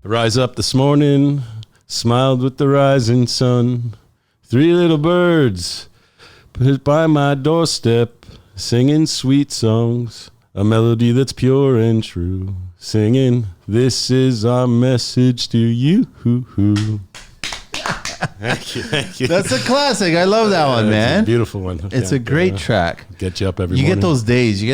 Rise up this morning, smiled with the rising sun. 3 little birds put by my doorstep, singing sweet songs, a melody that's pure and true. Singing, this is our message to you. Thank you. That's a classic. I love that one, man. It's a beautiful one. It's a great track. Get you up every morning. You get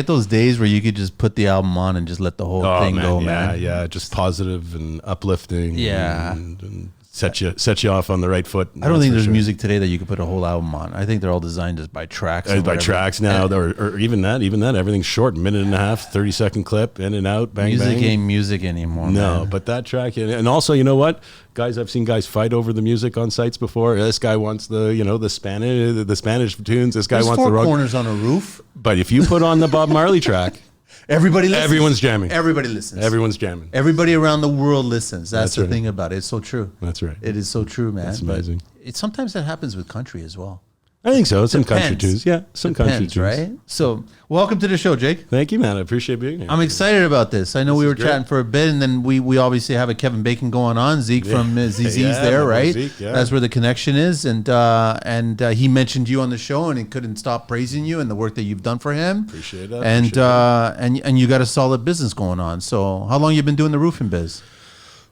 those days where you could just put the album on and just let the whole thing go, man. Yeah, just positive and uplifting. Yeah. And set you off on the right foot. I don't think there's music today that you could put a whole album on. I think they're all designed just by tracks. By tracks now, or even that. Everything's short, minute and a half, 30-second clip, in and out, bang, music bang. Music ain't music anymore, No, man. but that track, and also, you know what? Guys, I've seen guys fight over the music on sites before. This guy wants the Spanish tunes. This guy There's wants the four corners on a roof. But if you put on the Bob Marley track, everyone's jamming. Everybody listens. Everyone's jamming. Everybody around the world listens. That's the thing about it. It's so true. That's right. It is so true, man. That's amazing. But sometimes that happens with country as well. I think so. Some country tunes. Yeah, some country tunes. Right? So, welcome to the show, Jake. Thank you, man. I appreciate being here. I'm excited about this. I know we were chatting for a bit, and then we obviously have a Kevin Bacon going on. Zeke from ZZ's there, right? Zeke, yeah. That's where the connection is. And he mentioned you on the show, and he couldn't stop praising you and the work that you've done for him. Appreciate that. And you got a solid business going on. So, how long you been doing the roofing biz?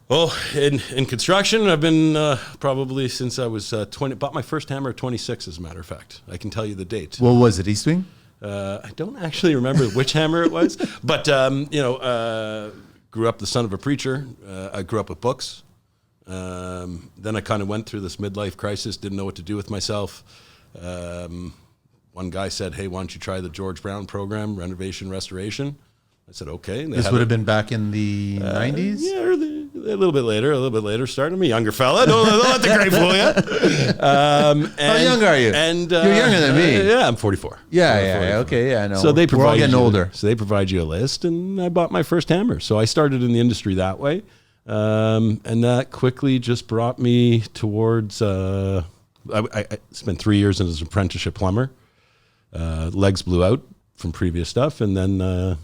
Well, in construction, I've been probably since I was 20. Bought my first hammer at 26, as a matter of fact. I can tell you the date. What was it, East Wing? I don't actually remember which hammer it was, but grew up the son of a preacher. I grew up with books. Then I kind of went through this midlife crisis, didn't know what to do with myself. One guy said, "Hey, why don't you try the George Brown program, renovation restoration?" I said, "Okay." This would have been back in the 90s? Yeah, a little bit later. Starting, I'm a younger fella. Don't let the great fool you. How young are you? And you're younger than me. Yeah, I'm 44. Yeah, okay, yeah, I know. So we're all getting older. So they provide you a list, and I bought my first hammer. So I started in the industry that way, and that quickly just brought me towards. I spent 3 years as an apprenticeship plumber. Legs blew out from previous stuff, and then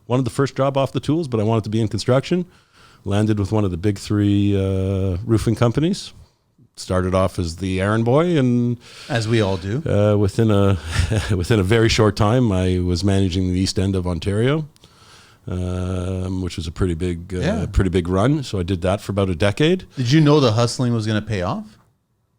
wanted the first job off the tools, but I wanted to be in construction. Landed with one of the big 3 roofing companies. Started off as the errand boy, and as we all do, within a very short time, I was managing the East End of Ontario, which was a pretty big run. So I did that for about a decade. Did you know the hustling was going to pay off?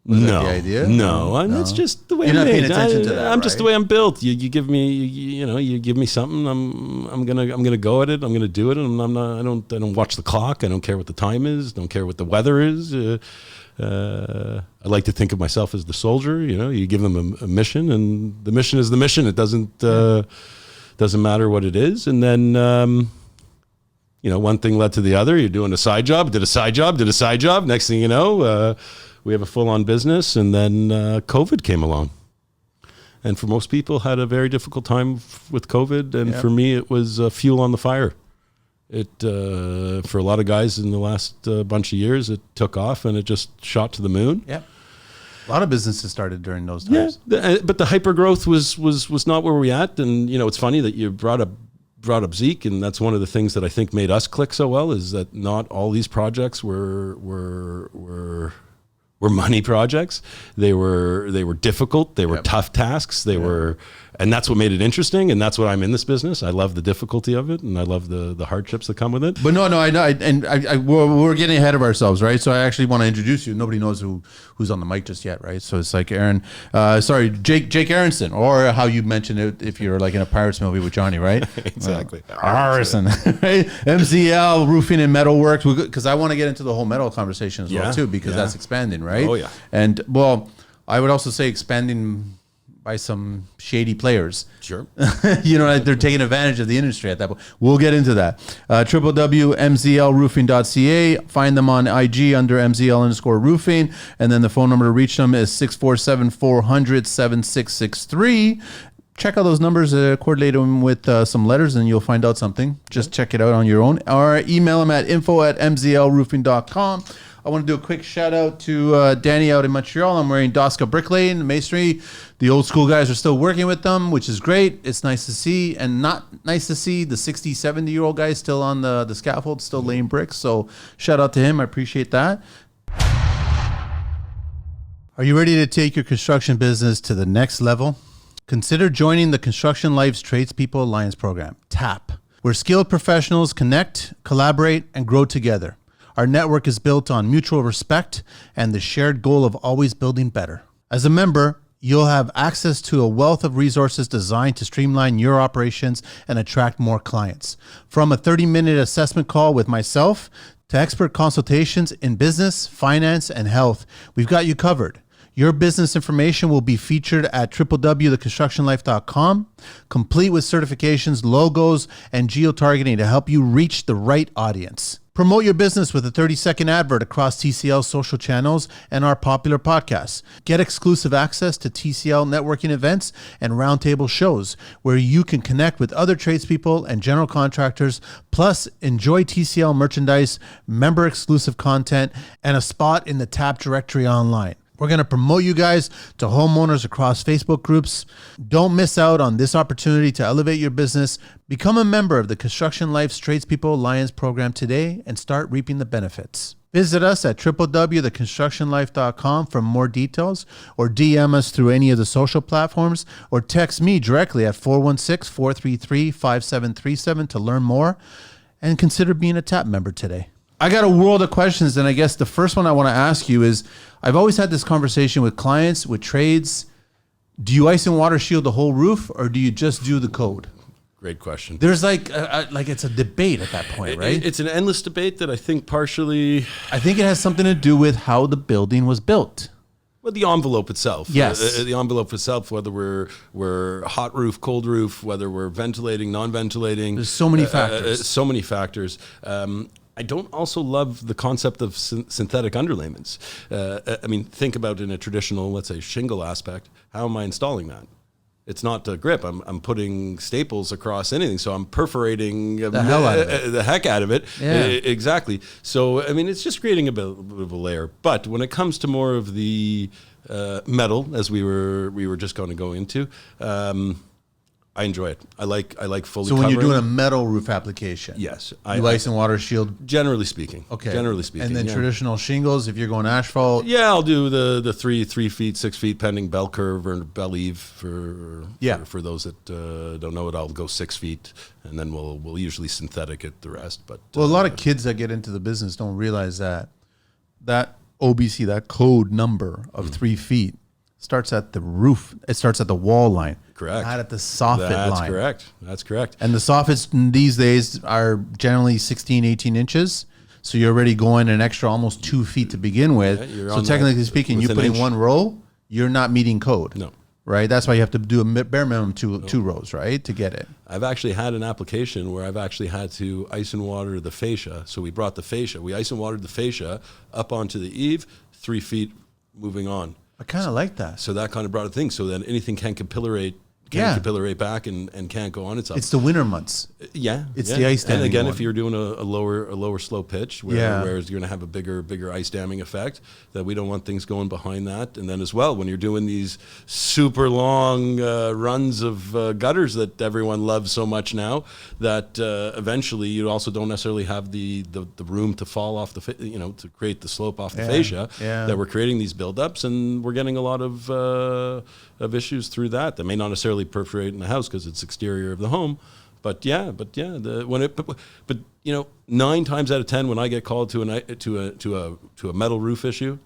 Was that the idea? No. That's just the way You're I'm not made. paying attention to that. I'm just the way I'm built. You give me, you give me something. I'm gonna go at it. I'm gonna do it, and I don't watch the clock. I don't care what the time is. Don't care what the weather is. I like to think of myself as the soldier. You give them a mission, and the mission is the mission. It doesn't matter what it is. And then one thing led to the other. You're doing a side job. Did a side job. Next thing you know. We have a full-on business, and then COVID came along. And for most people, had a very difficult time with COVID, and for me, it was fuel on the fire. It for a lot of guys in the last bunch of years, it took off, and it just shot to the moon. Yeah, a lot of businesses started during those times. Yeah, but the hyper growth was not where we're at. And it's funny that you brought up Zeke, and that's one of the things that I think made us click so well, is that not all these projects were money projects. They were difficult. They were tough tasks. They were, and that's what made it interesting. And that's what I'm in this business. I love the difficulty of it, and I love the hardships that come with it. But no, I know, we're getting ahead of ourselves, right? So I actually want to introduce you. Nobody knows who's on the mic just yet, right? So it's like Jake Aronson, or how you mentioned it if you're like in a Pirates movie with Johnny, right? Exactly. Aronson, right? MZL Roofing and Metal Works, because I want to get into the whole metal conversation as well too, because that's expanding, right? Oh yeah. And well, I would also say expanding by some shady players. Sure. They're taking advantage of the industry at that point. We'll get into that. www.mzlroofing.ca. Find them on IG under MZL_roofing. And then the phone number to reach them is 647-400-7663. check out those numbers, coordinate them with some letters, and you'll find out something. Just check it out on your own. Or email them at info@mzlroofing.com. I want to do a quick shout out to Danny out in Montreal. I'm wearing Doska Brick Lane Masonry. The old school guys are still working with them, which is great. It's nice to see, and not nice to see the 60, 70-year-old guys still on the scaffold, still laying bricks. So shout out to him. I appreciate that. Are you ready to take your construction business to the next level? Consider joining the Construction Life's Tradespeople Alliance program, TAP, where skilled professionals connect, collaborate, and grow together. Our network is built on mutual respect and the shared goal of always building better. As a member, you'll have access to a wealth of resources designed to streamline your operations and attract more clients. From a 30-minute assessment call with myself to expert consultations in business, finance, and health, we've got you covered. Your business information will be featured at www.theconstructionlife.com, complete with certifications, logos, and geo-targeting to help you reach the right audience. Promote your business with a 30-second advert across TCL's social channels and our popular podcasts. Get exclusive access to TCL networking events and roundtable shows where you can connect with other tradespeople and general contractors, plus enjoy TCL merchandise, member-exclusive content, and a spot in the TAP directory online. We're going to promote you guys to homeowners across Facebook groups. Don't miss out on this opportunity to elevate your business. Become a member of the Construction Life's Tradespeople Alliance program today and start reaping the benefits. Visit us at www.theconstructionlife.com for more details, or DM us through any of the social platforms, or text me directly at 416-433-5737 to learn more, and consider being a TAP member today. I got a world of questions, and I guess the first one I want to ask you is, I've always had this conversation with clients, with trades. Do you ice and water shield the whole roof, or do you just do the code? Great question. There's like it's a debate at that point, right? It's an endless debate that I think partially... I think it has something to do with how the building was built. Well, the envelope itself. Yes. The envelope itself, whether we're hot roof, cold roof, whether we're ventilating, non-ventilating. There's so many factors. So many factors. I don't also love the concept of synthetic underlayments. I mean, think about in a traditional, let's say, shingle aspect. How am I installing that? It's not a grip. I'm putting staples across anything, so I'm perforating the hell out of it. The heck out of it. Yeah. Exactly. So I mean, it's just creating a bit of a layer. But when it comes to more of the metal, as we were just going to go into. I enjoy it. I like fully. So when covering. you're doing a metal roof application, yes, you ice and water shield. Generally speaking, Okay. Generally speaking, And then traditional shingles, if you're going asphalt. Yeah, I'll do the 3 feet, 6 feet, pending bell curve or bell eve for those that don't know it. I'll go 6 feet, and then we'll usually synthetic it the rest. But Well, a lot of kids that get into the business don't realize that OBC, that code number of 3 feet, starts at the roof. It starts at the wall line. Correct. Not at the soffit line. That's correct. And the soffits these days are generally 16, 18 inches. So you're already going an extra almost 2 feet to begin with. Yeah, so technically speaking, you put in one row, you're not meeting code. No. Right? That's why you have to do a bare minimum two rows, right? To get it. I've actually had an application where I've actually had to ice and water the fascia. So we brought the fascia. We ice and watered the fascia up onto the eave, 3 feet moving on. I kind of like that. So that kind of brought a thing. So then anything can capillary back and can't go on itself. It's the winter months. Yeah. It's the ice damming. And again, one. if you're doing a lower slow pitch, whereas you're going to have a bigger ice damming effect, that we don't want things going behind that. And then as well, when you're doing these super long runs of gutters that everyone loves so much now, that eventually you also don't necessarily have the room to fall off to create the slope off the fascia. Yeah. That we're creating these buildups, and we're getting a lot of issues through that may not necessarily perforate in the house because it's exterior of the home, but 9 times out of 10 when I get called to a metal roof issue,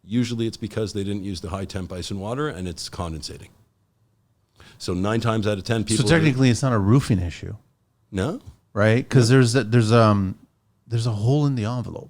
usually it's because they didn't use the high temp ice and water and it's condensating. So 9 times out of 10 people. So technically, it's not a roofing issue. No, right? Because there's a hole in the envelope.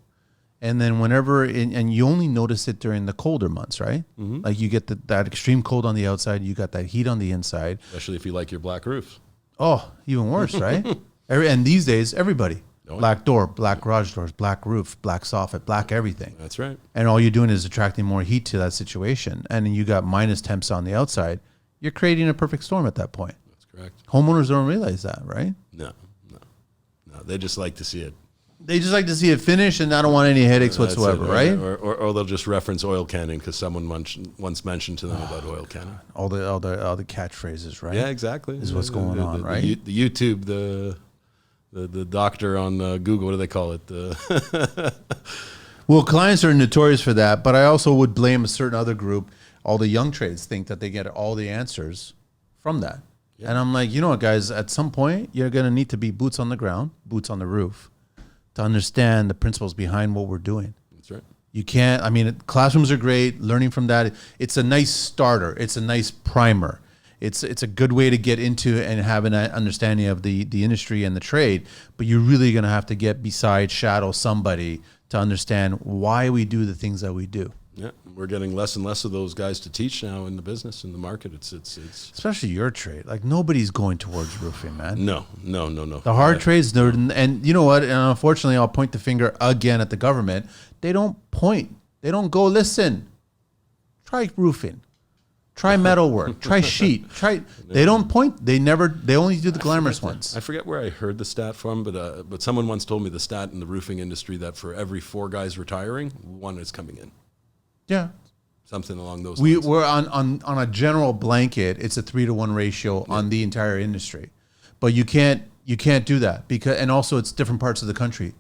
And then and you only notice it during the colder months, right? Mm-hmm. Like you get that extreme cold on the outside, you got that heat on the inside. Especially if you like your black roofs. Oh, even worse, right? And these days, everybody. Black door, black garage doors, black roof, black soffit, black everything. That's right. And all you're doing is attracting more heat to that situation. And then you got minus temps on the outside. you're creating a perfect storm at that point. That's correct. Homeowners don't realize that, right? No. They just like to see it. They just like to see it finish, and I don't want any headaches whatsoever, right? Or they'll just reference oil canning because someone once mentioned to them about oil canning. All the catchphrases, right? Yeah, exactly. Is what's going on, right? The YouTube, the doctor on Google, what do they call it? Well, clients are notorious for that, but I also would blame a certain other group. All the young trades think that they get all the answers from that. Yeah. And I'm like, you know what, guys, at some point, you're going to need to be boots on the ground, boots on the roof to understand the principles behind what we're doing. That's right. You can't, I mean, classrooms are great, learning from that. It's a nice starter. It's a nice primer. It's a good way to get into and have an understanding of the industry and the trade, but you're really going to have to get beside, shadow somebody to understand why we do the things that we do. Yeah, we're getting less and less of those guys to teach now in the business, in the market. It's especially your trade. Like nobody's going towards roofing, man. No. The hard trades, and you know what? And unfortunately, I'll point the finger again at the government. They don't point. They don't go listen. Try roofing. Try metalwork. Try sheet. They don't point. They only do the glamorous ones. I forget where I heard the stat from, but someone once told me the stat in the roofing industry that for every 4 guys retiring, 1 is coming in. Yeah, something along those lines. We're on a general blanket. It's a 3-to-1 ratio on the entire industry, but you can't do that because, and also it's different parts of the country,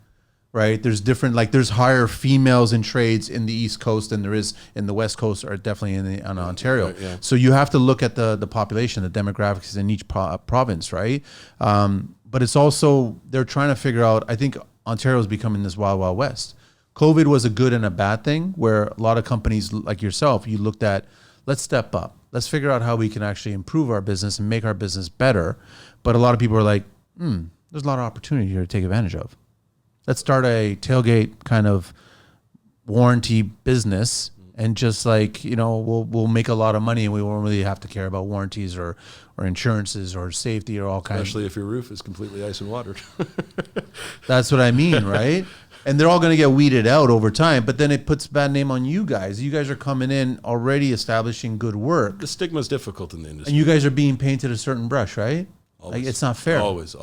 right? There's different, like there's higher females in trades in the East Coast than there is in the West Coast, or definitely in Ontario. Right, yeah. So you have to look at the population, the demographics in each province, right? But it's also they're trying to figure out. I think Ontario is becoming this wild, wild west. COVID was a good and a bad thing where a lot of companies like yourself, you looked at, let's step up. Let's figure out how we can actually improve our business and make our business better. But a lot of people are like, there's a lot of opportunity here to take advantage of. Let's start a tailgate kind of warranty business and just like, we'll make a lot of money and we won't really have to care about warranties or insurances or safety or all kinds. Especially if your roof is completely ice and watered. That's what I mean, right? And they're all going to get weeded out over time, but then it puts a bad name on you guys. You guys are coming in already establishing good work. The stigma is difficult in the industry. And you guys are being painted a certain brush, right? Always. Like, it's not fair. Always.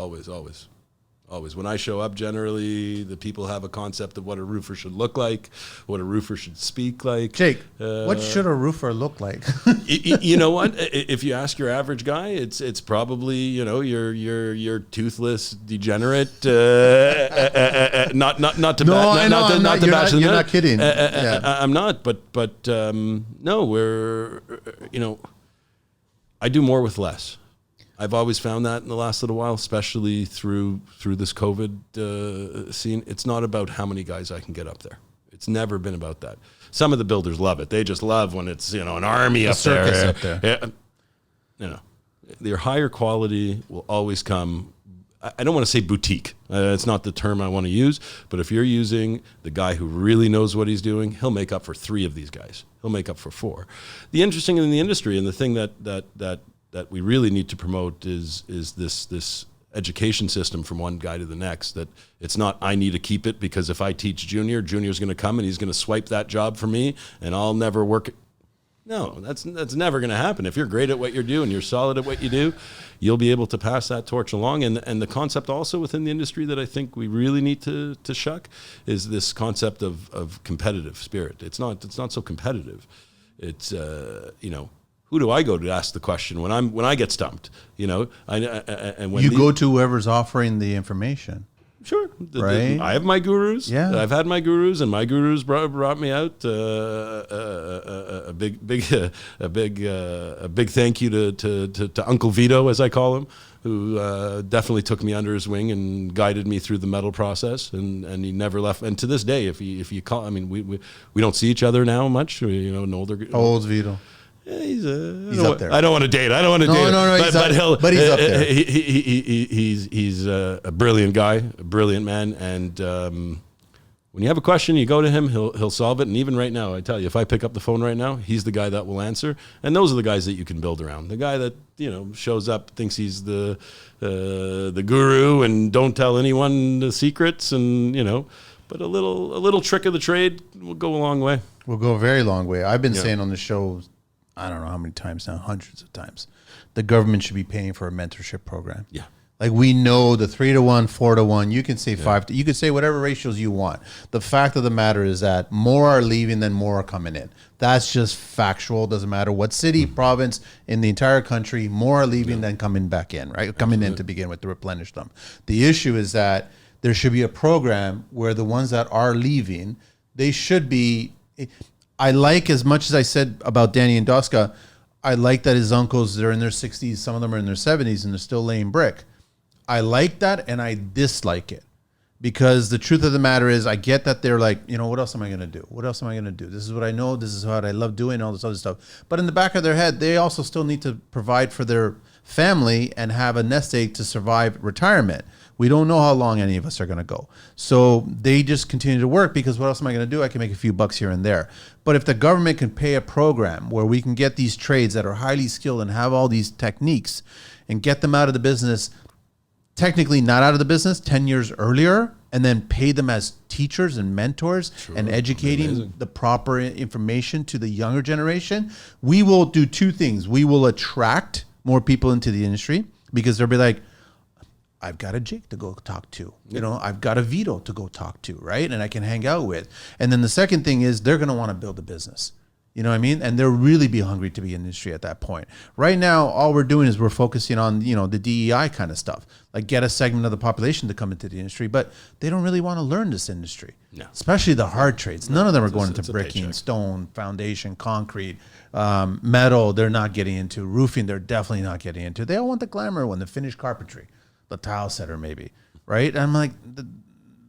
When I show up, generally, the people have a concept of what a roofer should look like, what a roofer should speak like. Jake, what should a roofer look like? You know what? If you ask your average guy, it's probably your toothless degenerate. Not to bash them. You're not kidding. Yeah. I'm not, but no, we're I do more with less. I've always found that in the last little while, especially through this COVID scene. It's not about how many guys I can get up there. It's never been about that. Some of the builders love it. They just love when it's an army up there. Yeah. Their higher quality will always come. I don't want to say boutique. It's not the term I want to use. But if you're using the guy who really knows what he's doing, he'll make up for 3 of these guys. He'll make up for 4. The interesting in the industry and the thing that we really need to promote is this education system from one guy to the next, that it's not I need to keep it because if I teach Junior's going to come and he's going to swipe that job for me and I'll never work it. No, that's never going to happen. If you're great at what you do and you're solid at what you do, you'll be able to pass that torch along. And the concept also within the industry that I think we really need to shuck is this concept of competitive spirit. It's not so competitive. It's who do I go to ask the question when I get stumped? And when you go to whoever's offering the information. Sure, right. I have my gurus. Yeah, I've had my gurus, and my gurus brought me out. A big thank you to Uncle Vito, as I call him, who definitely took me under his wing and guided me through the metal process, and he never left. And to this day, if you call, I mean, we don't see each other now much. An older. How old's Vito? Yeah, he's up there. I don't want to date. No, he's up there. He's a brilliant guy, a brilliant man, and when you have a question, you go to him. He'll solve it. And even right now, I tell you, if I pick up the phone right now, he's the guy that will answer. And those are the guys that you can build around. The guy that shows up, thinks he's the guru, and don't tell anyone the secrets, and But a little trick of the trade will go a long way. Will go a very long way. I've been saying on the show I don't know how many times now, hundreds of times, the government should be paying for a mentorship program. Yeah. Like we know the 3-to-1, 4-to-1, you can say 5 to, you can say whatever ratios you want. The fact of the matter is that more are leaving than more are coming in. That's just factual. Doesn't matter what city, province, in the entire country, more are leaving than coming back in, right? Coming in to begin with to replenish them. The issue is that there should be a program where the ones that are leaving, they should be, I like, as much as I said about Danny and Doska, I like that his uncles, they're in their 60s, some of them are in their 70s, and they're still laying brick. I like that, and I dislike it, because the truth of the matter is, I get that they're like, you know, what else am I going to do? What else am I going to do? This is what I know. This is what I love doing, all this other stuff. But in the back of their head, they also still need to provide for their family and have a nest egg to survive retirement. We don't know how long any of us are going to go. So they just continue to work, because what else am I going to do? I can make a few bucks here and there. But if the government can pay a program where we can get these trades that are highly skilled and have all these techniques and get them out of the business, technically not out of the business 10 years earlier, and then pay them as teachers and mentors and educating the proper information to the younger generation, we will do two things. We will attract more people into the industry, because they'll be like, I've got a Jake to go talk to, you know, I've got a Vito to go talk to, right? And I can hang out with. And then the second thing is, they're going to want to build a business. You know what I mean? And they'll really be hungry to be in the industry at that point. Right now, all we're doing is we're focusing on, you know, the DEI kind of stuff, like get a segment of the population to come into the industry, but they don't really want to learn this industry, especially the hard trades. None of them are going into bricking, stone, foundation, concrete, metal. They're not getting into roofing. They're definitely not getting into. They all want the glamour one, the finished carpentry, the tile setter maybe, right? And I'm like, that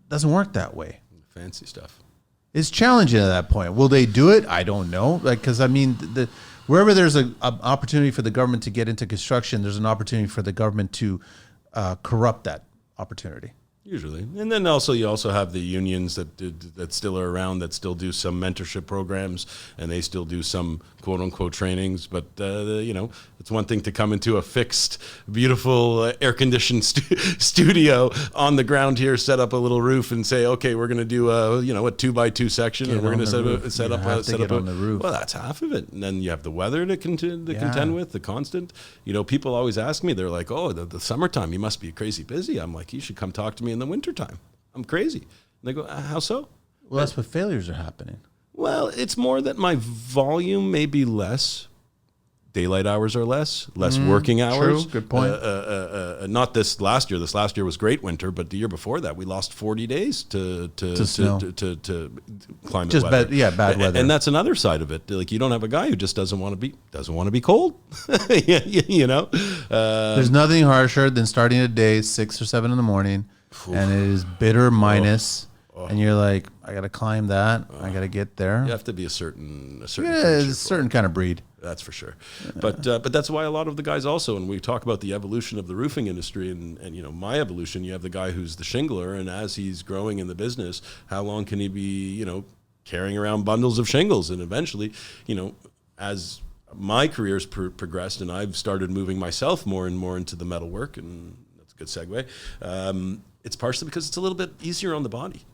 doesn't work that way. Fancy stuff. It's challenging at that point. Will they do it? I don't know. Like, because I mean, wherever there's an opportunity for the government to get into construction, there's an opportunity for the government to corrupt that opportunity. Usually. And then also you also have the unions that still are around, that still do some mentorship programs, and they still do some quote unquote trainings. But, you know, it's one thing to come into a fixed, beautiful air-conditioned studio on the ground here, set up a little roof and say, okay, we're going to do a 2x2 section, and we're going to set up on the roof. Well, that's half of it. And then you have the weather to contend with, the constant. You know, people always ask me, they're like, oh, the summertime, you must be crazy busy. I'm like, you should come talk to me in the wintertime. I'm crazy. And they go, how so? Well, that's what failures are happening. Well, it's more that my volume may be less. Daylight hours are less working hours. True, good point. Not this last year. This last year was great winter, but the year before that, we lost 40 days to climate just weather. Bad weather. And that's another side of it. Like, you don't have a guy who just doesn't want to be cold. You know, there's nothing harsher than starting a day 6 or 7 in the morning, and it is bitter minus. And you're like, I got to climb that. I got to get there. You have to be a certain kind of breed. That's for sure. But that's why a lot of the guys also, and we talk about the evolution of the roofing industry and you know, my evolution, you have the guy who's the shingler, and as he's growing in the business, how long can he be, you know, carrying around bundles of shingles? And eventually, you know, as my career's progressed and I've started moving myself more and more into the metal work, and that's a good segue, it's partially because it's a little bit easier on the body.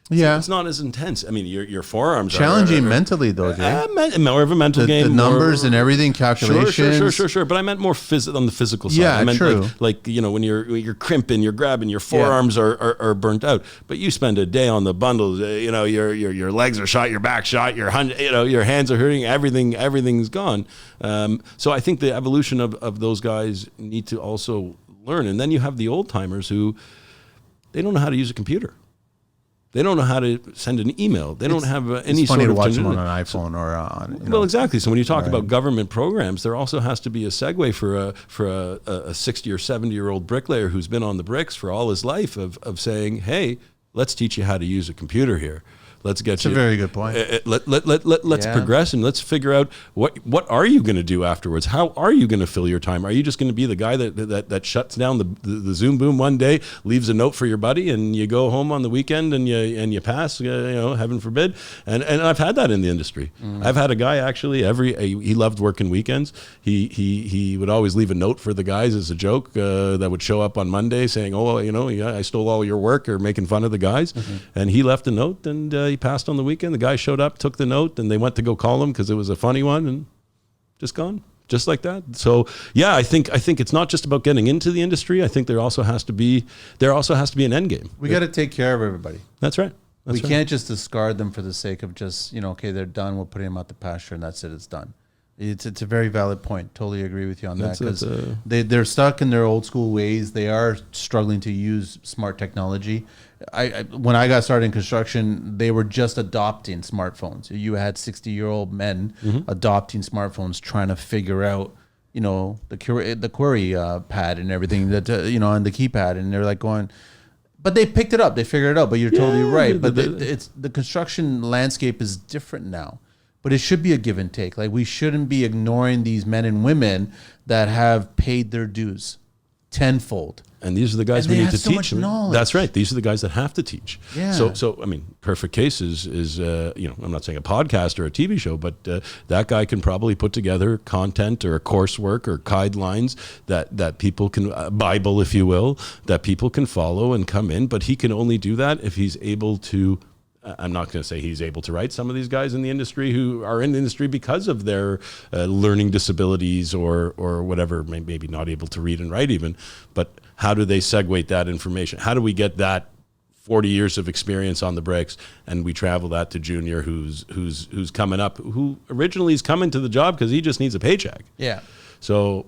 Yeah, it's not as intense. I mean, your forearms challenging mentally though, Jay. More of a mental game. The numbers and everything, calculations. Sure. But I meant more on the physical side. Yeah, I meant true. Like you know, when you're crimping, you're grabbing, your forearms are burnt out. But you spend a day on the bundles. You know, your legs are shot, your back shot, your hands are hurting. Everything's gone. So I think the evolution of those guys need to also learn. And then you have the old timers who they don't know how to use a computer. They don't know how to send an email. They don't have any sort of... It's funny to watch them on an iPhone or on... Well, exactly. So when you talk about government programs, there also has to be a segue for a 60 or 70-year-old bricklayer who's been on the bricks for all his life of saying, hey, let's teach you how to use a computer here. Let's get That's a very good point. Let's progress and let's figure out what are you going to do afterwards? How are you going to fill your time? Are you just going to be the guy that shuts down the Zoom boom one day, leaves a note for your buddy, and you go home on the weekend and you pass? Heaven forbid. And I've had that in the industry. I've had a guy actually he loved working weekends. He would always leave a note for the guys as a joke that would show up on Monday saying, I stole all your work, or making fun of the guys. And he left a note, and he passed on the weekend. The guy showed up, took the note, and they went to go call him because it was a funny one, and just gone. Just like that. So yeah, I think it's not just about getting into the industry. I think there also has to be an end game. We got to take care of everybody. That's right. We can't just discard them for the sake of just, okay, they're done. We'll put them out the pasture and that's it. It's done. It's a very valid point. Totally agree with you on that, because they're stuck in their old school ways. They are struggling to use smart technology. When I got started in construction, they were just adopting smartphones. You had 60-year-old men adopting smartphones, trying to figure out, the query pad and everything that and the keypad, and they're like going. But they picked it up. They figured it out. But you're totally right. But it's the construction landscape is different now. But it should be a give and take. Like, we shouldn't be ignoring these men and women that have paid their dues tenfold. And these are the guys we need to teach. That's right. These are the guys that have to teach. Yeah. So I mean, perfect case is I'm not saying a podcast or a TV show, but that guy can probably put together content or coursework or guidelines that people can, Bible, if you will, that people can follow and come in. But he can only do that if he's able to. I'm not going to say he's able to write. Some of these guys in the industry who are in the industry because of their learning disabilities or whatever, maybe not able to read and write even, but how do they segue that information? How do we get that 40 years of experience on the bricks and we travel that to Junior who's coming up, who originally is coming to the job because he just needs a paycheck. Yeah. So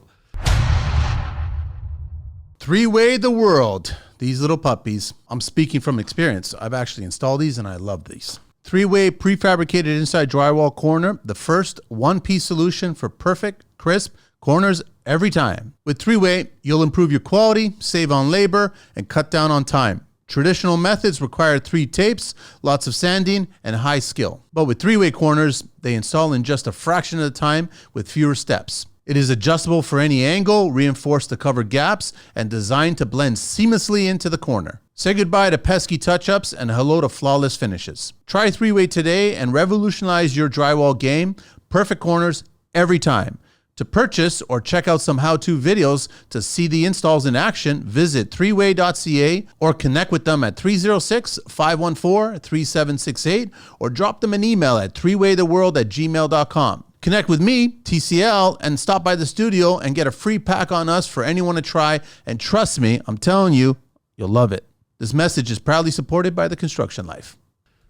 Three-way the world. These little puppies. I'm speaking from experience. I've actually installed these and I love these. Three-way prefabricated inside drywall corner. The first one-piece solution for perfect, crisp corners every time. With three-way, you'll improve your quality, save on labor, and cut down on time. Traditional methods require 3 tapes, lots of sanding, and high skill. But with three-way corners, they install in just a fraction of the time with fewer steps. It is adjustable for any angle, reinforced to cover gaps, and designed to blend seamlessly into the corner. Say goodbye to pesky touch-ups and hello to flawless finishes. Try three-way today and revolutionize your drywall game. Perfect corners every time. To purchase or check out some how-to videos to see the installs in action, visit threeway.ca or connect with them at 306-514-3768 or drop them an email at threewaytheworld@gmail.com. Connect with me, TCL, and stop by the studio and get a free pack on us for anyone to try. And trust me, I'm telling you, you'll love it. This message is proudly supported by the Construction Life.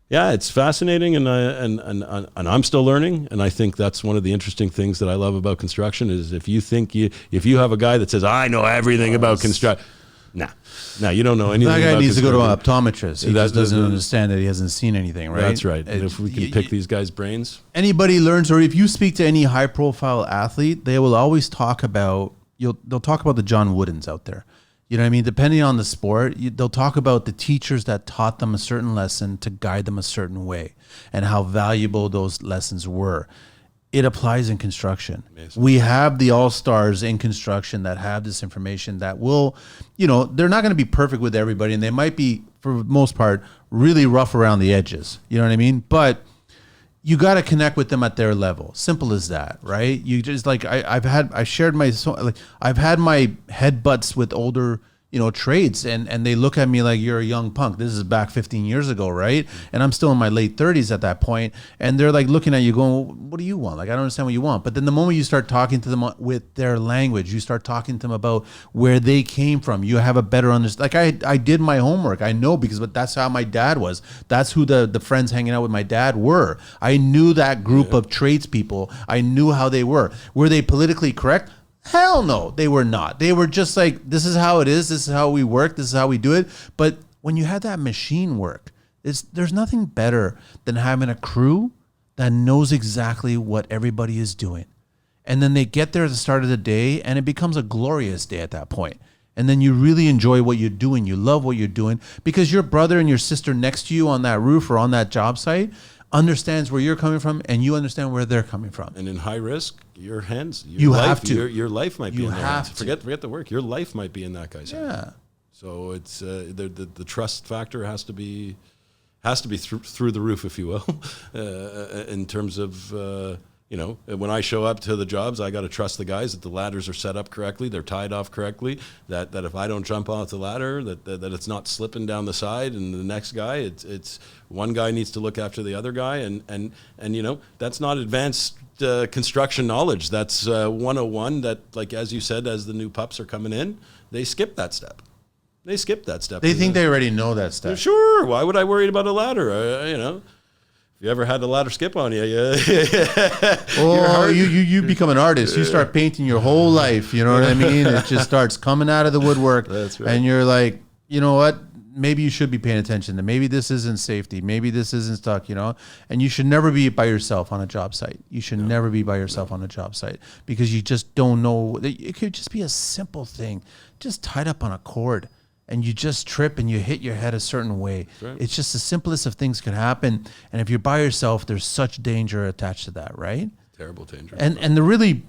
Yeah, it's fascinating, and I'm still learning. And I think that's one of the interesting things that I love about construction is if you have a guy that says I know everything about construction, nah, you don't know anything. That guy about needs to go to an optometrist. He just doesn't understand that he hasn't seen anything, right? That's right. And if we can pick these guys' brains, anybody learns, or if you speak to any high-profile athlete, they will always talk about they'll talk about the John Woodens out there. You know what I mean? Depending on the sport, they'll talk about the teachers that taught them a certain lesson to guide them a certain way and how valuable those lessons were. It applies in construction. Amazing. We have the all-stars in construction that have this information that will, they're not going to be perfect with everybody, and they might be, for the most part, really rough around the edges. You know what I mean? But you got to connect with them at their level. Simple as that, right? You just I've had my headbutts with older, trades, and they look at me like you're a young punk. This is back 15 years ago, right? And I'm still in my late 30s at that point, and they're like looking at you going, what do you want? Like, I don't understand what you want. But then the moment you start talking to them with their language, you start talking to them about where they came from, you have a better understanding. Like I did my homework. I know but that's how my dad was. That's who the friends hanging out with my dad were. I knew that group of tradespeople. I knew how they were. Were they politically correct? Hell no, they were not. They were just like, this is how it is. This is how we work. This is how we do it. But when you have that machine work, there's nothing better than having a crew that knows exactly what everybody is doing. And then they get there at the start of the day and it becomes a glorious day at that point. And then you really enjoy what you're doing. You love what you're doing because your brother and your sister next to you on that roof or on that job site understands where you're coming from and you understand where they're coming from. And in high risk, your life might be in their hands. Forget the work. Your life might be in that guy's hands. So it's the trust factor has to be through the roof, if you will, in terms of You know, when I show up to the jobs, I got to trust the guys that the ladders are set up correctly, they're tied off correctly, that if I don't jump off the ladder, that it's not slipping down the side, and the next guy, it's one guy needs to look after the other guy, and you know, that's not advanced construction knowledge. That's 101 that, like, as you said, as the new pups are coming in, they skip that step. They skip that step. They think they already know that step. Sure. Why would I worry about a ladder? You know. If you ever had a ladder skip on you, you become an artist. You start painting your whole life. You know what I mean? It just starts coming out of the woodwork. That's right. And you're like, you know what? Maybe you should be paying attention to. Maybe this isn't safety. Maybe this isn't stuck, you know? And you should never be by yourself on a job site. You should never be by yourself on a job site, because you just don't know. It could just be a simple thing, just tied up on a cord, and you just trip and you hit your head a certain way. Right. It's just the simplest of things could happen. And if you're by yourself, there's such danger attached to that, right? Terrible danger. And the really,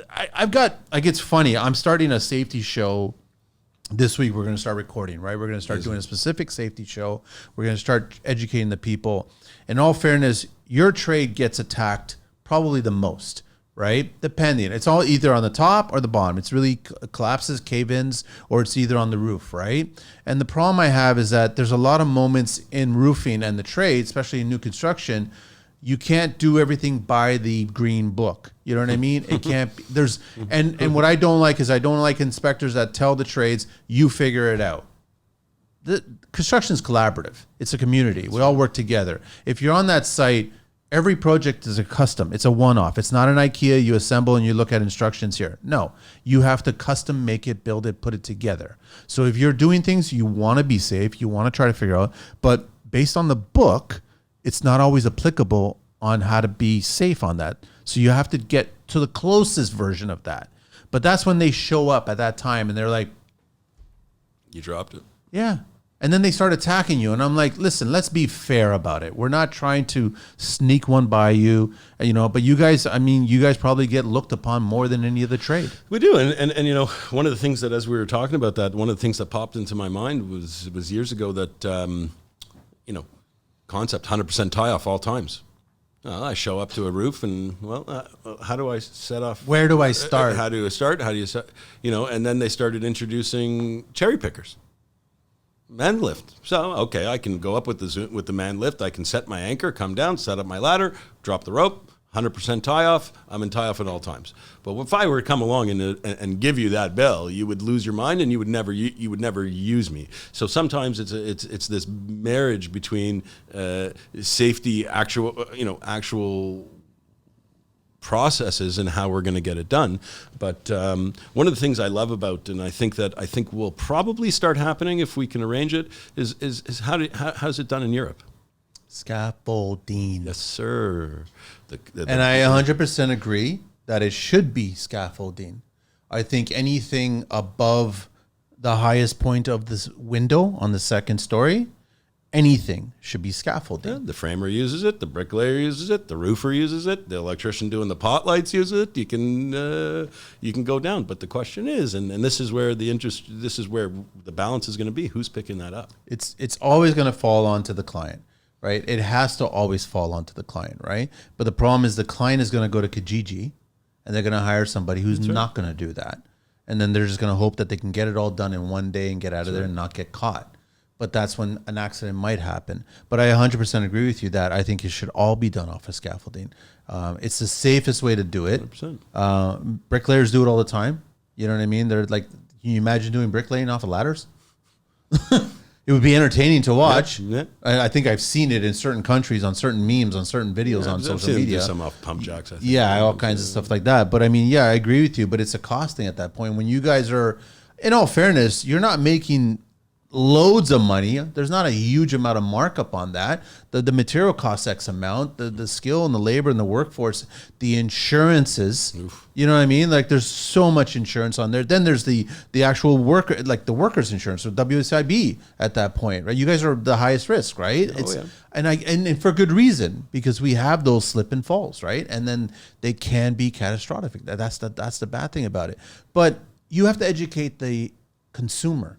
I've got, like, it's funny. I'm starting a safety show this week. We're going to start recording, right? We're going to start doing a specific safety show. We're going to start educating the people. In all fairness, your trade gets attacked probably the most, right? Depending. It's all either on the top or the bottom. It's really collapses, cave-ins, or it's either on the roof, right? And the problem I have is that there's a lot of moments in roofing and the trade, especially in new construction, you can't do everything by the green book. You know what I mean? It can't be, there's, and what I don't like is I don't like inspectors that tell the trades, you figure it out. The construction is collaborative. It's a community. We all work together. If you're on that site, every project is a custom. It's a one-off. It's not an IKEA. You assemble and you look at instructions here. No, you have to custom make it, build it, put it together. So if you're doing things, you want to be safe. You want to try to figure out, but based on the book, it's not always applicable on how to be safe on that. So you have to get to the closest version of that. But that's when they show up at that time and they're like, you dropped it. Yeah. And then they start attacking you. And I'm like, listen, let's be fair about it. We're not trying to sneak one by you, you know, but you guys, I mean, you guys probably get looked upon more than any other trade. We do. And you know, one of the things that, as we were talking about that, one of the things that popped into my mind was years ago that, you know, concept 100% tie off all times. I show up to a roof and, well, how do I set off? Where do I start? How do I start? How do you start? You know, and then they started introducing cherry pickers. Man lift. So, okay, I can go up with the man lift. I can set my anchor, come down, set up my ladder, drop the rope, 100% tie off. I'm in tie off at all times. But if I were to come along and give you that bill, you would lose your mind and you would never use me. So sometimes it's this marriage between safety, actual processes and how we're going to get it done. But one of the things I love about, and I think will probably start happening if we can arrange it, is how's it done in Europe? Scaffolding. Yes, sir. And I 100% agree that it should be scaffolding. I think anything above the highest point of this window on the second story, anything should be scaffolding. Yeah, the framer uses it, the bricklayer uses it, the roofer uses it, the electrician doing the pot lights uses it. You can go down, but the question is, and this is where this is where the balance is going to be. Who's picking that up? It's always going to fall onto the client, right? It has to always fall onto the client, right? But the problem is the client is going to go to Kijiji, and they're going to hire somebody who's not going to do that, and then they're just going to hope that they can get it all done in one day and get out of there and not get caught. But that's when an accident might happen. But I 100% agree with you that I think it should all be done off of scaffolding. It's the safest way to do it. 100%. Bricklayers do it all the time. You know what I mean? They're like, can you imagine doing bricklaying off of ladders? It would be entertaining to watch. Yeah. I think I've seen it in certain countries, on certain memes, on certain videos on social media. Some off pump jacks, I think. Yeah, all kinds of stuff like that. But I mean, yeah, I agree with you. But it's a cost thing at that point. When you guys are, in all fairness, you're not making loads of money. There's not a huge amount of markup on that. The material costs X amount, the skill and the labor and the workforce, the insurances. Oof. You know what I mean? Like there's so much insurance on there. Then there's the actual worker, like the workers insurance or WSIB at that point, right? You guys are the highest risk, right? Yeah. And for good reason, because we have those slip and falls, right? And then they can be catastrophic. That's the bad thing about it. But you have to educate the consumer.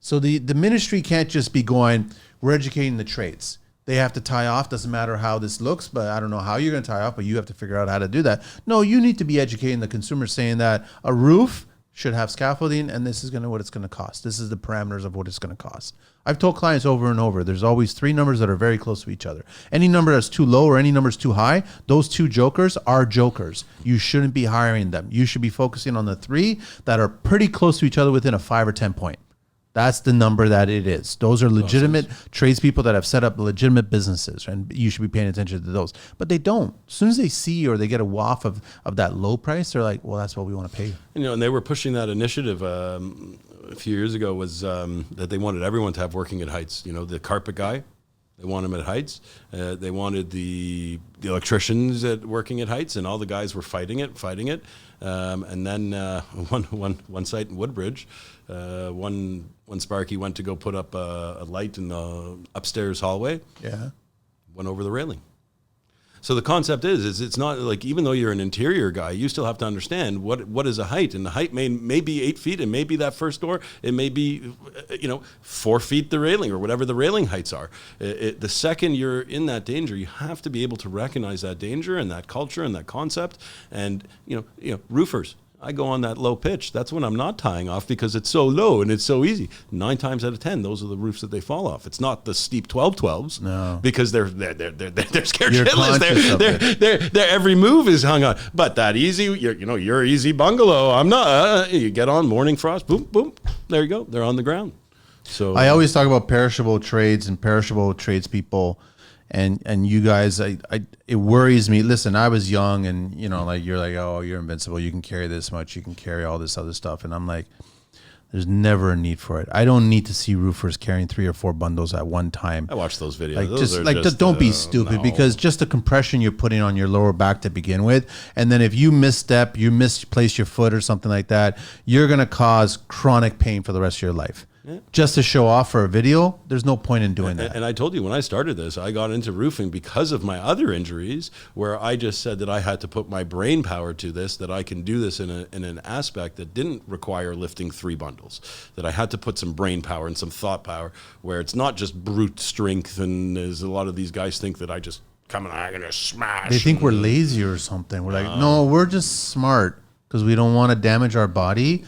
So the ministry can't just be going, we're educating the trades. They have to tie off. Doesn't matter how this looks, but I don't know how you're going to tie off, but you have to figure out how to do that. No, you need to be educating the consumer, saying that a roof should have scaffolding, and this is what it's going to cost. This is the parameters of what it's going to cost. I've told clients over and over, there's always 3 numbers that are very close to each other. Any number that's too low or any number that's too high, those 2 jokers are jokers. You shouldn't be hiring them. You should be focusing on the 3 that are pretty close to each other within a 5 or 10 point. That's the number that it is. Those are legitimate tradespeople that have set up legitimate businesses, and you should be paying attention to those. But they don't. As soon as they see or they get a waft of that low price, they're like, well, that's what we want to pay. And they were pushing that initiative a few years ago was that they wanted everyone to have working at heights. The carpet guy, they want him at heights. They wanted the electricians working at heights, and all the guys were fighting it. And then one site in Woodbridge, one Sparky went to go put up a light in the upstairs hallway. Yeah, went over the railing. So the concept is it's not like, even though you're an interior guy, you still have to understand what is a height, and the height may be 8 feet, and maybe that first door, it may be 4 feet the railing or whatever the railing heights are. The second you're in that danger, you have to be able to recognize that danger and that culture and that concept. And roofers, I go on that low pitch. That's when I'm not tying off, because it's so low and it's so easy. 9 times out of 10, those are the roofs that they fall off. It's not the steep 12-12s. No, because they're scared shitless. Their every move is hung on. But that easy, your easy bungalow. I'm not. You get on morning frost. Boom, boom. There you go. They're on the ground. So I always talk about perishable trades and perishable tradespeople. And you guys, it worries me. Listen, I was young, and you're like, oh, you're invincible. You can carry this much. You can carry all this other stuff. And I'm like, there's never a need for it. I don't need to see roofers carrying 3 or 4 bundles at one time. I watch those videos. Just don't be stupid, because just the compression you're putting on your lower back to begin with, and then if you misstep, you misplace your foot or something like that, you're gonna cause chronic pain for the rest of your life. Yeah. Just to show off for a video, there's no point in doing that. And I told you, when I started this, I got into roofing because of my other injuries, where I just said that I had to put my brain power to this, that I can do this in an aspect that didn't require lifting 3 bundles, that I had to put some brain power and some thought power, where it's not just brute strength, and as a lot of these guys think that I just come and I'm going to smash. They think we're lazy or something. We're like, no, we're just smart because we don't want to damage our body.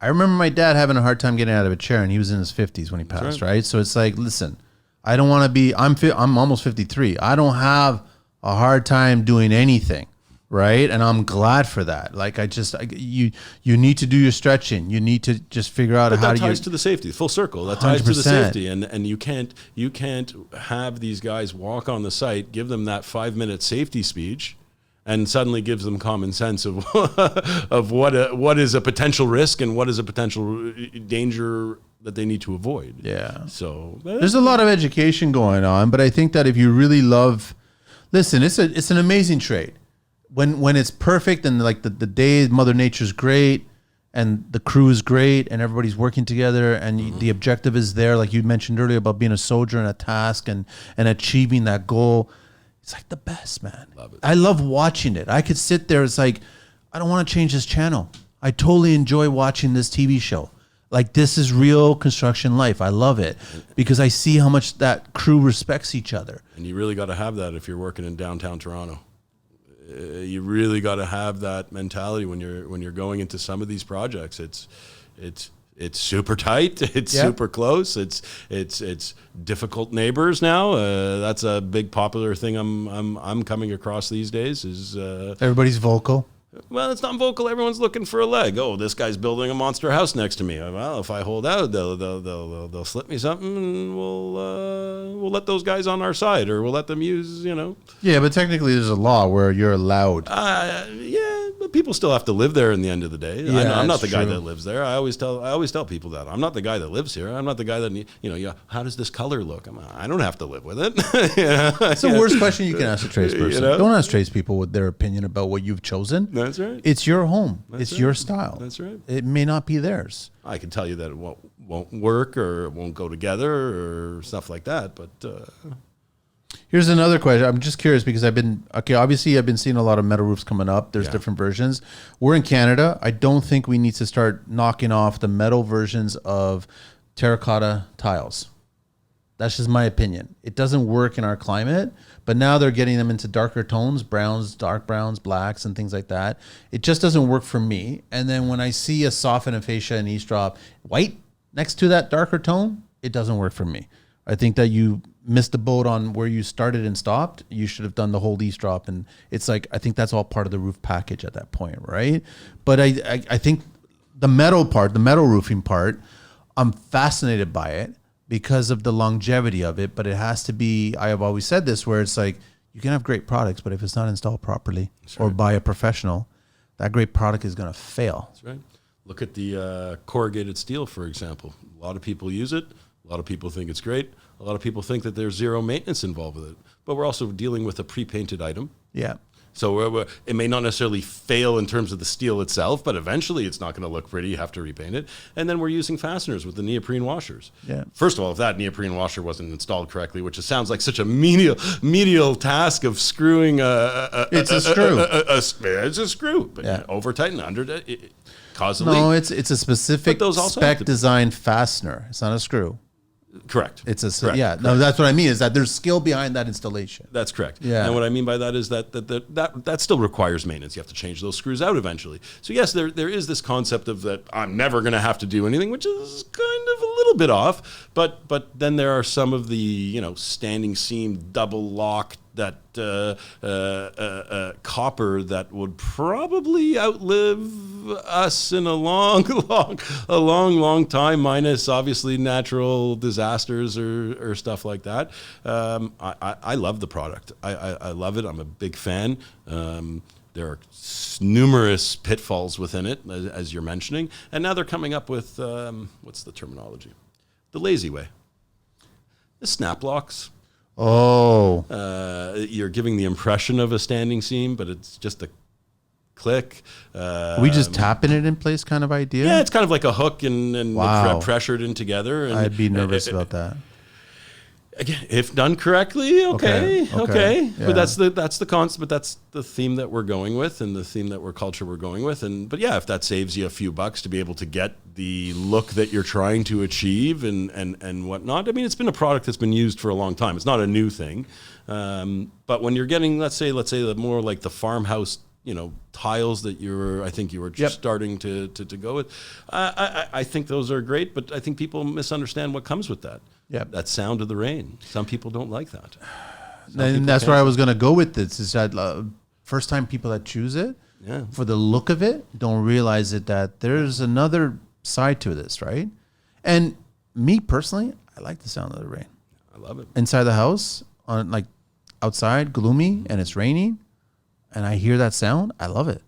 I remember my dad having a hard time getting out of a chair, and he was in his 50s when he passed, right? So it's like, listen, I don't want to be, I'm almost 53. I don't have a hard time doing anything, right? And I'm glad for that. Like, you need to do your stretching. You need to just figure out how that ties to the safety, full circle. That ties 100%. To the safety. And you can't have these guys walk on the site, give them that 5-minute safety speech, and suddenly gives them common sense of what is a potential risk and what is a potential danger that they need to avoid. Yeah. So there's a lot of education going on, but I think that if you really listen, it's an amazing trade. When it's perfect, and like the day Mother Nature's great and the crew is great and everybody's working together, and the objective is there, like you mentioned earlier about being a soldier in a task and achieving that goal. It's like the best, man. Love it. I love watching it. I could sit there. It's like, I don't want to change this channel. I totally enjoy watching this TV show. Like, this is real construction life. I love it because I see how much that crew respects each other. And you really got to have that if you're working in downtown Toronto. You really got to have that mentality when you're going into some of these projects. It's super tight. It's super close. It's difficult neighbors now. That's a big popular thing I'm coming across these days. Is everybody's vocal? Well, it's not vocal. Everyone's looking for a leg. Oh, this guy's building a monster house next to me. Well, if I hold out, they'll slip me something, and we'll let those guys on our side, or we'll let them use, Yeah, but technically there's a law where you're allowed. Yeah, but people still have to live there in the end of the day. Yeah, I'm not the guy that lives there. I always tell people that I'm not the guy that lives here. I'm not the guy that how does this color look? I don't have to live with it. It's the worst question you can ask a tradesperson. Don't ask tradespeople what their opinion about what you've chosen. That's right. It's your home. That's your style. That's right. It may not be theirs. I can tell you that it won't work, or it won't go together, or stuff like that. But here's another question. I'm just curious because obviously I've been seeing a lot of metal roofs coming up. There's different versions. We're in Canada. I don't think we need to start knocking off the metal versions of terracotta tiles. That's just my opinion. It doesn't work in our climate, but now they're getting them into darker tones, browns, dark browns, blacks, and things like that. It just doesn't work for me. And then when I see a soften and fascia and eavesdrop white next to that darker tone, it doesn't work for me. I think that you missed the boat on where you started and stopped. You should have done the whole eavesdrop. And it's like, I think that's all part of the roof package at that point, right? But I think the metal part, the metal roofing part, I'm fascinated by it because of the longevity of it, but it has to be, I have always said this, where it's like, you can have great products, but if it's not installed properly or by a professional, that great product is going to fail. That's right. Look at the corrugated steel, for example. A lot of people use it. A lot of people think it's great. A lot of people think that there's zero maintenance involved with it. But we're also dealing with a pre-painted item. Yeah. So it may not necessarily fail in terms of the steel itself, but eventually it's not going to look pretty. You have to repaint it. And then we're using fasteners with the neoprene washers. Yeah. First of all, if that neoprene washer wasn't installed correctly, which sounds like such a menial task of screwing it's a screw. It's a screw. But over tighten, under it cause a leak. No, it's a specific spec to design fastener. It's not a screw. Correct. It's a correct. Yeah. No, that's what I mean. Is that there's skill behind that installation. That's correct. Yeah. And what I mean by that is that still requires maintenance. You have to change those screws out eventually. So yes, there is this concept of that I'm never going to have to do anything, which is kind of a little bit off. But then there are some of the standing seam double lock that copper that would probably outlive us in a long time, minus obviously natural disasters or stuff like that. I love the product. I love it. I'm a big fan. There are numerous pitfalls within it, as you're mentioning, and now they're coming up with what's the terminology? The lazy way. The snap locks. Oh. You're giving the impression of a standing seam, but it's just a click. We just tapping it in place kind of idea? Yeah, it's kind of like a hook and Wow. pressured in together. And I'd be nervous about that. Again, if done correctly, okay. Yeah. But that's the concept. But that's the theme that we're going with, and the theme that culture we're going with. But yeah, if that saves you a few bucks to be able to get the look that you're trying to achieve and whatnot. I mean, it's been a product that's been used for a long time. It's not a new thing. But when you're getting, let's say the more like the farmhouse, tiles that I think you were just starting to go with. I think those are great, but I think people misunderstand what comes with that. Yep. That sound of the rain. Some people don't like that. And that's where I was going to go with this, is that first time people that choose it, for the look of it, don't realize that there's another side to this, right? And me personally, I like the sound of the rain. I love it. Inside the house, on like outside, gloomy, and it's raining, and I hear that sound, I love it.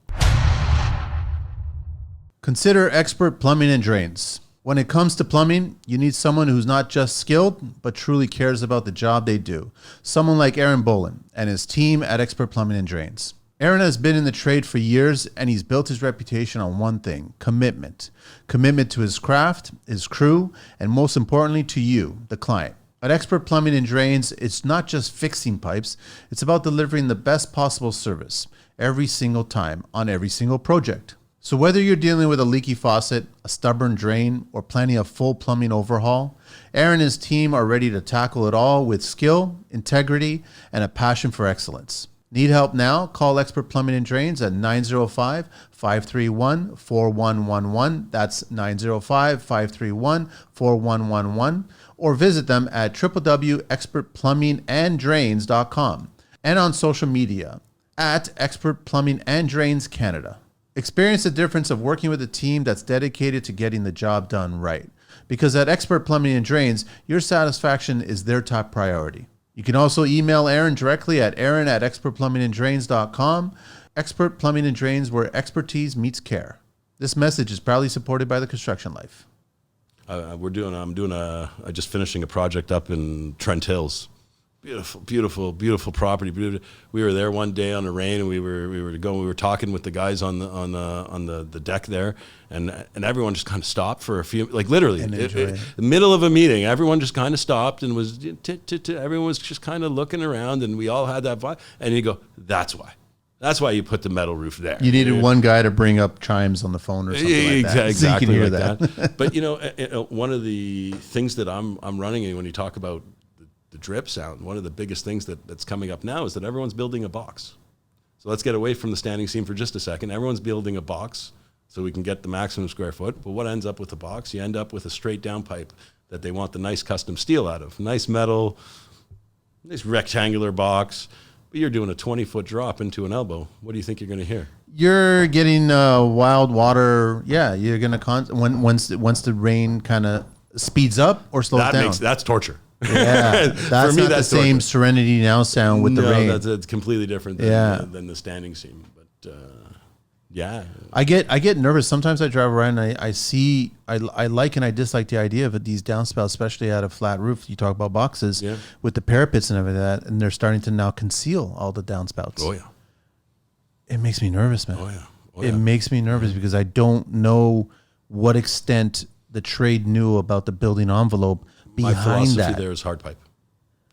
Consider Expert Plumbing and Drains. When it comes to plumbing, you need someone who's not just skilled, but truly cares about the job they do. Someone like Aaron Bolin and his team at Expert Plumbing and Drains. Aaron has been in the trade for years, and he's built his reputation on one thing: commitment. Commitment to his craft, his crew, and most importantly to you, the client. At Expert Plumbing and Drains, it's not just fixing pipes, it's about delivering the best possible service every single time on every single project. So whether you're dealing with a leaky faucet, a stubborn drain, or planning a full plumbing overhaul, Aaron and his team are ready to tackle it all with skill, integrity, and a passion for excellence. Need help now? Call Expert Plumbing and Drains at 905-531-4111. That's 905-531-4111. Or visit them at www.expertplumbinganddrains.com and on social media at Expert Plumbing and Drains Canada. Experience the difference of working with a team that's dedicated to getting the job done right. Because at Expert Plumbing and Drains, your satisfaction is their top priority. You can also email Aaron directly at aaron@expertplumbinganddrains.com. Expert Plumbing and Drains, where expertise meets care. This message is proudly supported by the Construction Life. I'm just finishing a project up in Trent Hills. Beautiful property. We were there one day on the rain, and we were talking with the guys on the deck there, and everyone just kind of stopped for a few, like literally the middle of a meeting. Everyone just kind of stopped and was everyone was just kind of looking around, and we all had that vibe. And you go, that's why you put the metal roof there. You needed one guy to bring up chimes on the phone or something like that. Exactly so you can hear that. But one of the things that I'm running, and when you talk about the drip sound. One of the biggest things that's coming up now is that everyone's building a box. So let's get away from the standing seam for just a second. Everyone's building a box so we can get the maximum square foot. But what ends up with a box? You end up with a straight down pipe that they want the nice custom steel out of. Nice metal, nice rectangular box. But you're doing a 20-foot drop into an elbow. What do you think you're going to hear? You're getting wild water. Yeah, you're going to once the rain kind of speeds up or slows down. That's torture. Yeah, that's For me, not that's the same torture. Serenity Now sound with the rain. That's completely different than the standing seam. But yeah, I get nervous. Sometimes I drive around and I like and I dislike the idea of these downspouts, especially at a flat roof. You talk about boxes with the parapets and everything like that, and they're starting to now conceal all the downspouts. Oh yeah. It makes me nervous, man. Oh yeah. It makes me nervous because I don't know what extent the trade knew about the building envelope behind My philosophy that. there is hard pipe.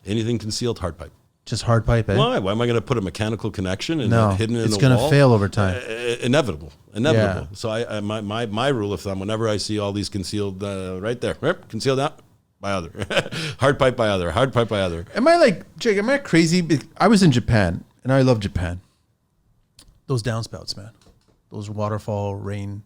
Anything concealed, hard pipe. Just hard pipe, eh? Why? Why am I going to put a mechanical connection and hidden in it's the going wall? to fail over time. Inevitable. Yeah. So my rule of thumb, whenever I see all these concealed right there, concealed out by other, hard pipe by other, hard pipe by other. Am I like, Jake, am I crazy? I was in Japan, and I love Japan. Those downspouts, man. Those waterfall rain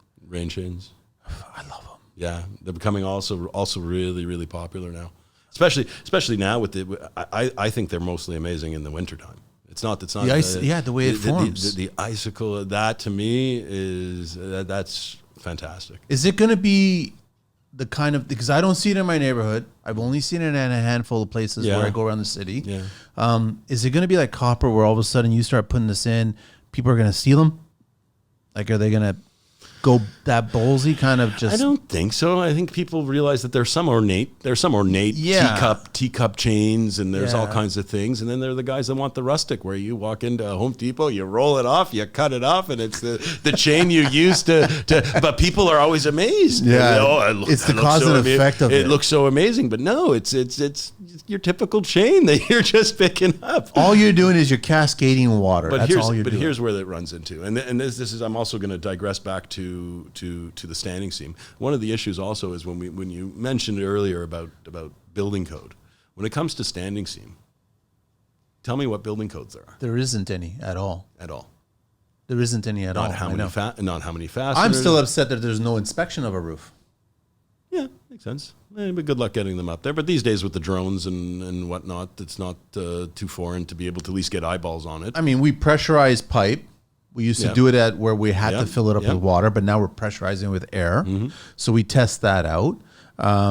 chains. I love them. Yeah, they're becoming also really, really popular now. Especially now with I think they're mostly amazing in the wintertime. It's not the ice, the way it forms. The icicle, that to me is that's fantastic. Is it going to be the kind of, because I don't see it in my neighborhood. I've only seen it in a handful of places where I go around the city. Yeah. Is it going to be like copper where all of a sudden you start putting this in, people are going to steal them? Like, are they going to go that ballsy kind of just? I don't think so. I think people realize that there's some ornate teacup chains, and there's all kinds of things. And then there are the guys that want the rustic, where you walk into Home Depot, you roll it off, you cut it off, and it's the chain you used to. But people are always amazed. Yeah, it's the cause and effect of it. It looks so amazing, but no, it's your typical chain that you're just picking up. All you're doing is you're cascading water. That's all you're doing. But here's where that runs into, and this is, I'm also going to digress back to the standing seam. One of the issues also is when you mentioned earlier about building code. When it comes to standing seam, tell me what building codes there are. There isn't any at all. At all. There isn't any at all. Not how many fasteners. I'm still upset that there's no inspection of a roof. Yeah, makes sense. But good luck getting them up there. But these days with the drones and whatnot, it's not too foreign to be able to at least get eyeballs on it. I mean, we pressurize pipe. We used to do it at where we had to fill it up with water, but now we're pressurizing with air. Mm-hmm. So we test that out.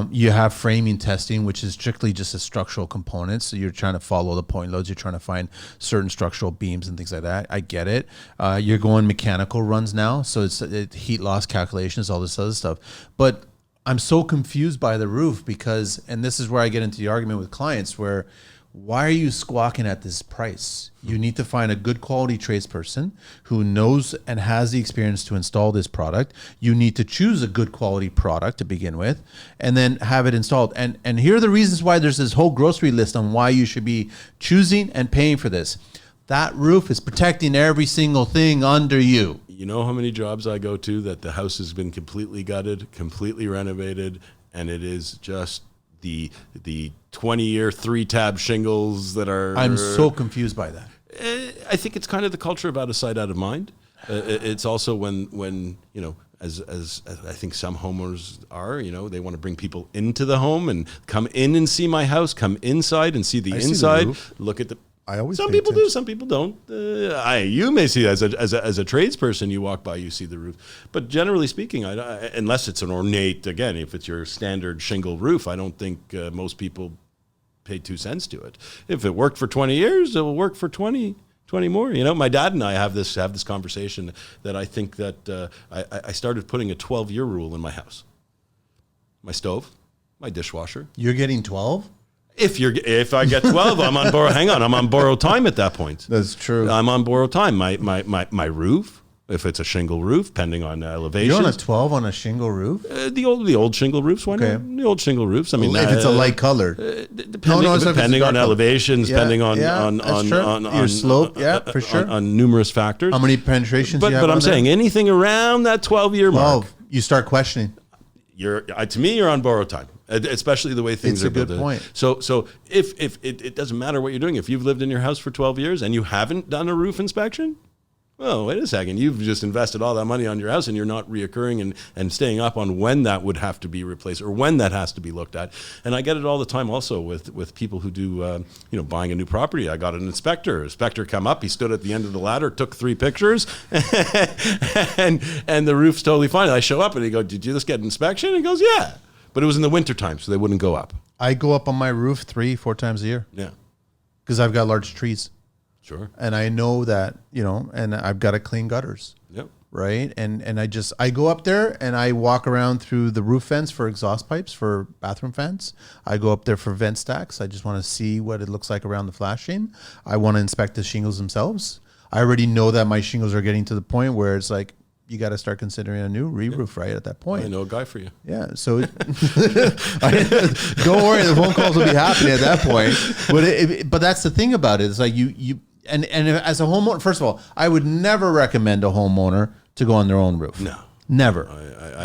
You have framing testing, which is strictly just a structural component. So you're trying to follow the point loads. You're trying to find certain structural beams and things like that. I get it. You're going mechanical runs now. So it's heat loss calculations, all this other stuff. But I'm so confused by the roof because, and this is where I get into the argument with clients where, why are you squawking at this price? You need to find a good quality tradesperson who knows and has the experience to install this product. You need to choose a good quality product to begin with and then have it installed. And here are the reasons why there's this whole grocery list on why you should be choosing and paying for this. That roof is protecting every single thing under you. You know how many jobs I go to that the house has been completely gutted, completely renovated, and it is just the 20-year 3-tab shingles that are. I'm so confused by that. I think it's kind of the culture of out of sight, out of mind. It's also when you know, as I think some homeowners are, you know, they want to bring people into the home and come in and see my house, come inside and see the inside, look at the. Some people do, some people don't. You may see as a tradesperson, you walk by, you see the roof. But generally speaking, unless it's an ornate, again, if it's your standard shingle roof, I don't think most people pay 2 cents to it. If it worked for 20 years, it will work for 20 more. You know, my dad and I have this conversation that I think that I started putting a 12-year rule in my house. My stove, my dishwasher. You're getting 12? If I get 12, I'm on borrow. Hang on, I'm on borrowed time at that point. That's true. I'm on borrowed time. My roof, if it's a shingle roof, depending on elevation. You're on a 12 on a shingle roof? The old shingle roofs. Why not? The old shingle roofs. I mean, if it's a light color, depending on elevations, depending on your slope, for sure, on numerous factors. How many penetrations? But I'm saying anything around that 12-year mark, you start questioning. to me, you're on borrowed time, especially the way things are built. It's a good point. So if it doesn't matter what you're doing, if you've lived in your house for 12 years and you haven't done a roof inspection, well, wait a second. You've just invested all that money on your house and you're not reoccurring and staying up on when that would have to be replaced or when that has to be looked at. And I get it all the time also with people who do, buying a new property. I got an inspector. Inspector come up. He stood at the end of the ladder, took 3 pictures, and the roof's totally fine. And I show up and he go, did you just get an inspection? And he goes, yeah. But it was in the wintertime, so they wouldn't go up. I go up on my roof 3-4 times a year. Yeah. Because I've got large trees. Sure. And I know that, and I've got to clean gutters. Yep. Right. And I go up there and I walk around through the roof vents for exhaust pipes for bathroom fans. I go up there for vent stacks. I just want to see what it looks like around the flashing. I want to inspect the shingles themselves. I already know that my shingles are getting to the point where it's like, you got to start considering a new re-roof right at that point. I know a guy for you. Yeah. So don't worry, the phone calls will be happening at that point. But that's the thing about it. It's like and as a homeowner, first of all, I would never recommend a homeowner to go on their own roof. No. Never.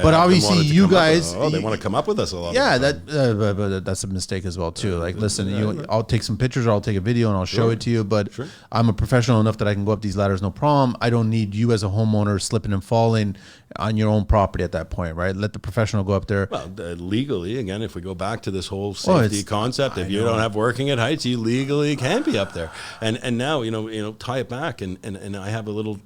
But obviously you guys... they want to come up with us a lot. Yeah, but that's a mistake as well, too. Like, listen, I'll take some pictures or I'll take a video and I'll show it to you, but I'm a professional enough that I can go up these ladders, no problem. I don't need you as a homeowner slipping and falling on your own property at that point, right? Let the professional go up there. Well, legally, again, if we go back to this whole safety concept, if you don't have working at heights, you legally can be up there. And now, tie it back, and I have a little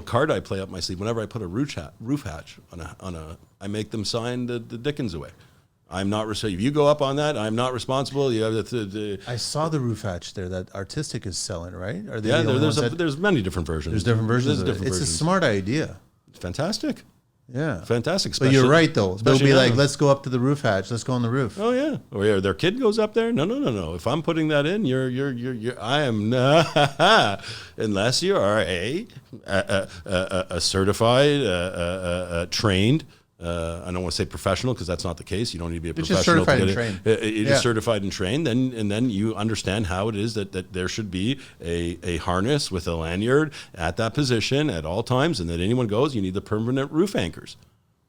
card I play up my sleeve. Whenever I put a roof hatch on a, I make them sign the Dickens away. I'm not if you go up on that, I'm not responsible. You have I saw the roof hatch there that Artistic is selling, right? Are they there's many different versions. There's different versions. It's a smart idea. It's fantastic. Yeah. Fantastic. But you're right, though. They'll be like, let's go up to the roof hatch. Let's go on the roof. Oh, yeah. Or their kid goes up there. No. If I'm putting that in, I am not, unless you are a certified, trained, I don't want to say professional because that's not the case. You don't need to be a professional. Just certified and trained. You're just certified and trained, then you understand how it is that there should be a harness with a lanyard at that position at all times, and that anyone goes, you need the permanent roof anchors.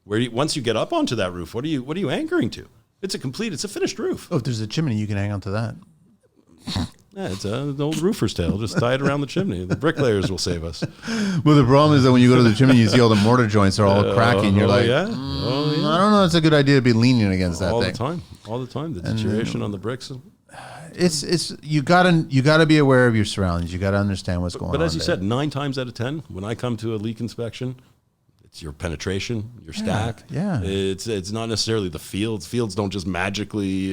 Once you get up onto that roof, what are you anchoring to? It's a finished roof. Oh, if there's a chimney, you can hang on to that. Yeah, it's an old roofer's tale. Just tie it around the chimney. The bricklayers will save us. Well, the problem is that when you go to the chimney, you see all the mortar joints are all cracking. You're like, I don't know. It's a good idea to be leaning against that thing. All the time. The deterioration on the bricks. It's you gotta be aware of your surroundings. You gotta understand what's going on. But as you said, 9 times out of 10, when I come to a leak inspection, it's your penetration, your stack. Yeah. It's not necessarily the fields. Fields don't just magically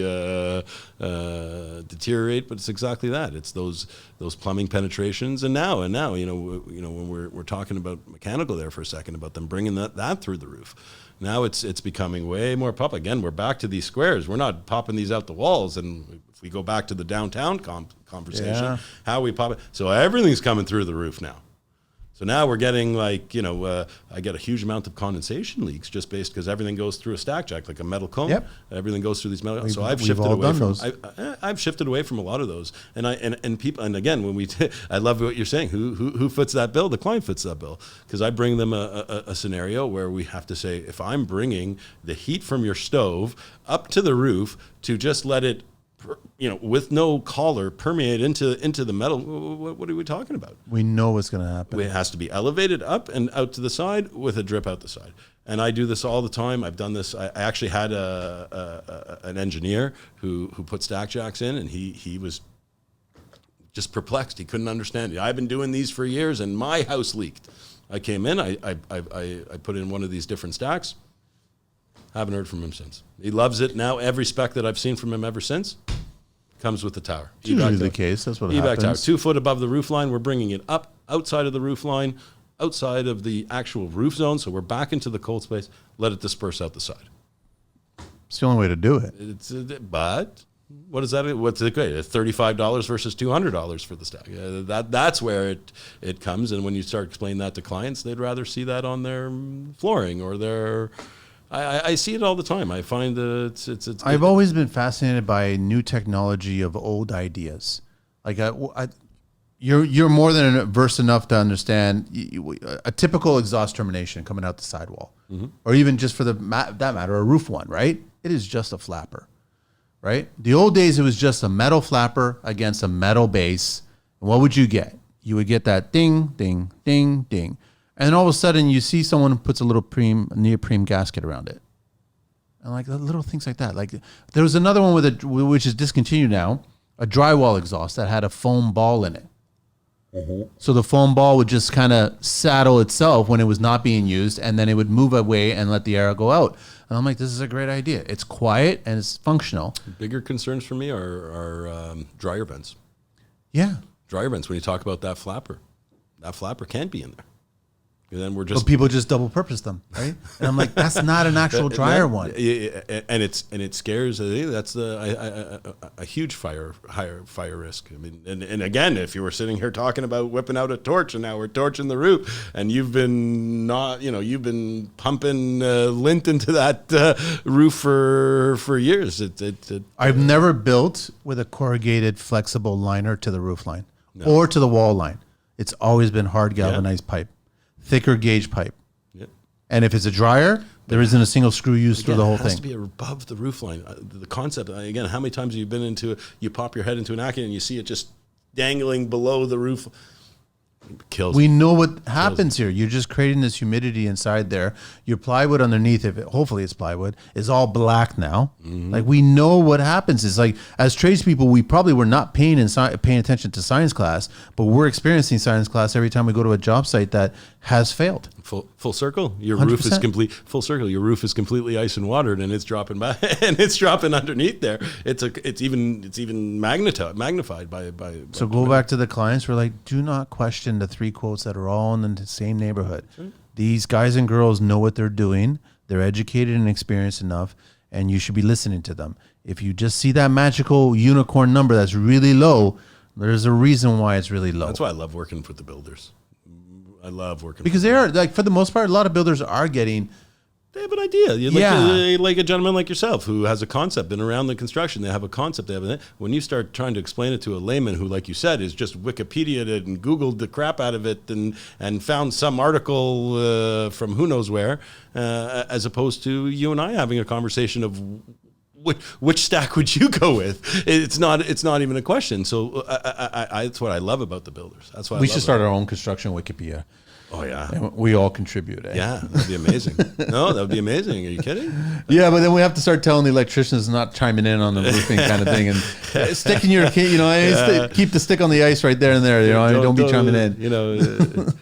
deteriorate, but it's exactly that. It's those plumbing penetrations. And now, when we're talking about mechanical there for a second, about them bringing that through the roof. Now it's becoming way more pop. Again, we're back to these squares. We're not popping these out the walls. And if we go back to the downtown conversation, how we pop it. So everything's coming through the roof now. So now we're getting I get a huge amount of condensation leaks just based because everything goes through a stack jack, like a metal cone. Yep. Everything goes through these metal. So I've shifted away from those. I've shifted away from a lot of those. And people, and again, I love what you're saying. Who foots that bill? The client foots that bill, because I bring them a scenario where we have to say, if I'm bringing the heat from your stove up to the roof to just let it, with no collar, permeate into the metal. What are we talking about? We know what's going to happen. It has to be elevated up and out to the side with a drip out the side. And I do this all the time. I've done this. I actually had an engineer who put stack jacks in, and he was just perplexed. He couldn't understand it. I've been doing these for years, and my house leaked. I came in. I put in one of these different stacks. Haven't heard from him since. He loves it now. Every spec that I've seen from him ever since comes with the tower. It's usually the case. That's what happens. Tower, 2 foot above the roof line. We're bringing it up outside of the roof line, outside of the actual roof zone. So we're back into the cold space. Let it disperse out the side. It's the only way to do it. But what is that? What's it great? $35 versus $200 for the stack. That's where it comes. And when you start explaining that to clients, they'd rather see that on their flooring or their. I see it all the time. I find that it's I've always been fascinated by new technology of old ideas. Like you're more than versed enough to understand a typical exhaust termination coming out the sidewall, or even just for that matter, a roof one, right? It is just a flapper, right? The old days, it was just a metal flapper against a metal base. And what would you get? You would get that ding, ding, ding, ding. And then all of a sudden you see someone who puts a little neoprene gasket around it. And like little things like that. Like there was another one which is discontinued now, a drywall exhaust that had a foam ball in it. So the foam ball would just kind of saddle itself when it was not being used, and then it would move away and let the air go out. And I'm like, this is a great idea. It's quiet and it's functional. Bigger concerns for me are dryer vents. Yeah. Dryer vents, when you talk about that flapper can't be in there. And then but people just double purpose them, right? And I'm like, that's not an actual dryer one. And it scares. That's a huge fire risk. I mean, and again, if you were sitting here talking about whipping out a torch, and now we're torching the roof, and you've been pumping lint into that roof for years. I've never built with a corrugated flexible liner to the roof line or to the wall line. It's always been hard galvanized pipe. Thicker gauge pipe. Yep. And if it's a dryer, there isn't a single screw used through the whole thing. It has to be above the roof line. The concept, again, how many times have you been you pop your head into an accident and you see it just dangling below the roof? Kills. We know what happens here. You're just creating this humidity inside there. Your plywood underneath, hopefully it's plywood, is all black now. Like we know what happens. It's like as tradespeople, we probably were not paying attention to science class, but we're experiencing science class every time we go to a job site that has failed. Full circle. Your 100%. Roof is complete. Full circle. Your roof is completely ice and watered, and it's dropping by, and it's dropping underneath there. It's even magnified by. So go back to the clients. We're like, do not question the 3 quotes that are all in the same neighborhood. Sure. These guys and girls know what they're doing. They're educated and experienced enough, and you should be listening to them. If you just see that magical unicorn number that's really low, there's a reason why it's really low. That's why I love working with the builders. I love working because they are, like, for the most part, a lot of builders are getting. They have an idea. Like a gentleman like yourself who has a concept, been around the construction. They have a concept. When you start trying to explain it to a layman who, like you said, is just Wikipedia'd it and Googled the crap out of it and found some article from who knows where, as opposed to you and I having a conversation of which stack would you go with? It's not even a question. So that's what I love about the builders. That's why we should start our own construction Wikipedia. Oh, yeah. And we all contribute. Eh? Yeah, that'd be amazing. No, that would be amazing. Are you kidding? Yeah, but then we have to start telling the electricians not chiming in on the roofing kind of thing and sticking your, keep the stick on the ice right there and there. Don't be chiming in.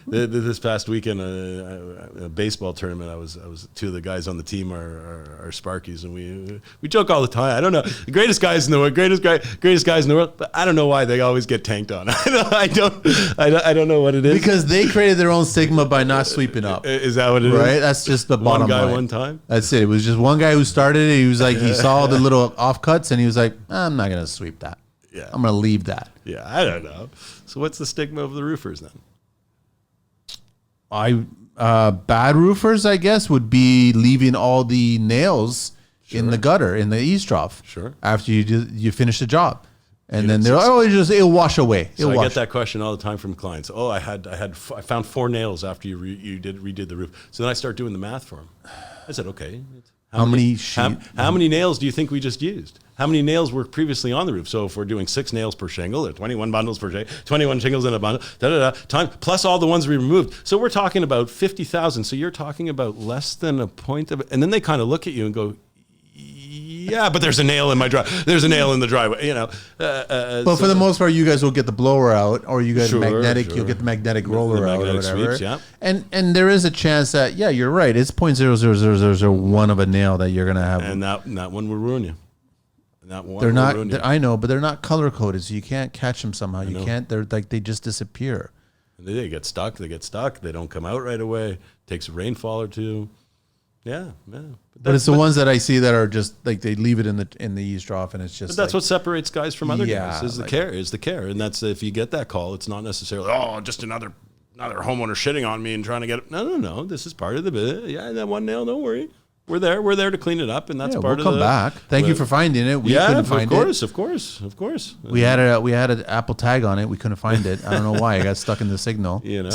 This past weekend, a baseball tournament, I was 2 of the guys on the team are Sparkies, and we joke all the time. I don't know, the greatest guys in the world, greatest guys in the world, but I don't know why they always get tanked on. I don't know what it is. Because they created their own stigma by not sweeping up. Is that what it is? Right? That's just the bottom line. One guy, one time? That's it. It was just one guy who started it. He was like, he saw the little offcuts and he was like, I'm not going to sweep that. Yeah. I'm going to leave that. Yeah, I don't know. So what's the stigma of the roofers then? Bad roofers, I guess, would be leaving all the nails in the gutter, in the eaves trough. Sure. After you finish the job. And then they're like, it'll wash away. I get that question all the time from clients. Oh, I found 4 nails after you redid the roof. So then I start doing the math for them. I said, okay, how many nails do you think we just used? How many nails were previously on the roof? So if we're doing 6 nails per shingle, there are 21 bundles per shingle, 21 shingles in a bundle, time plus all the ones we removed. So we're talking about 50,000. So you're talking about less than a point of it. And then they kind of look at you and go, yeah, but there's a nail in my There's a nail in the driveway, But for the most part, you guys will get the blower out, or you get magnetic. You'll get the magnetic roller out, or whatever. Sweeps, yeah. And there is a chance that you're right. It's 0.00001 of a nail that you're gonna have, and that one will ruin you. That one they're not. I know, but they're not color coded, so you can't catch them somehow. You can't. They're like they just disappear. They get stuck. They don't come out right away. Takes a rainfall or two. Yeah. But it's the ones that I see that are just like they leave it in the eaves trough, and it's just. But that's what separates guys from other guys. Is the care, and that's if you get that call, it's not necessarily just another homeowner shitting on me and trying to get it. No. This is part of the bit. Yeah, that one nail. Don't worry. we're there to clean it up, and that's Yeah, part we'll of come back. Thank you for finding it. We couldn't find it. Of course. We had an Apple tag on it. We couldn't find it. I don't know why. I got stuck in the signal. You know,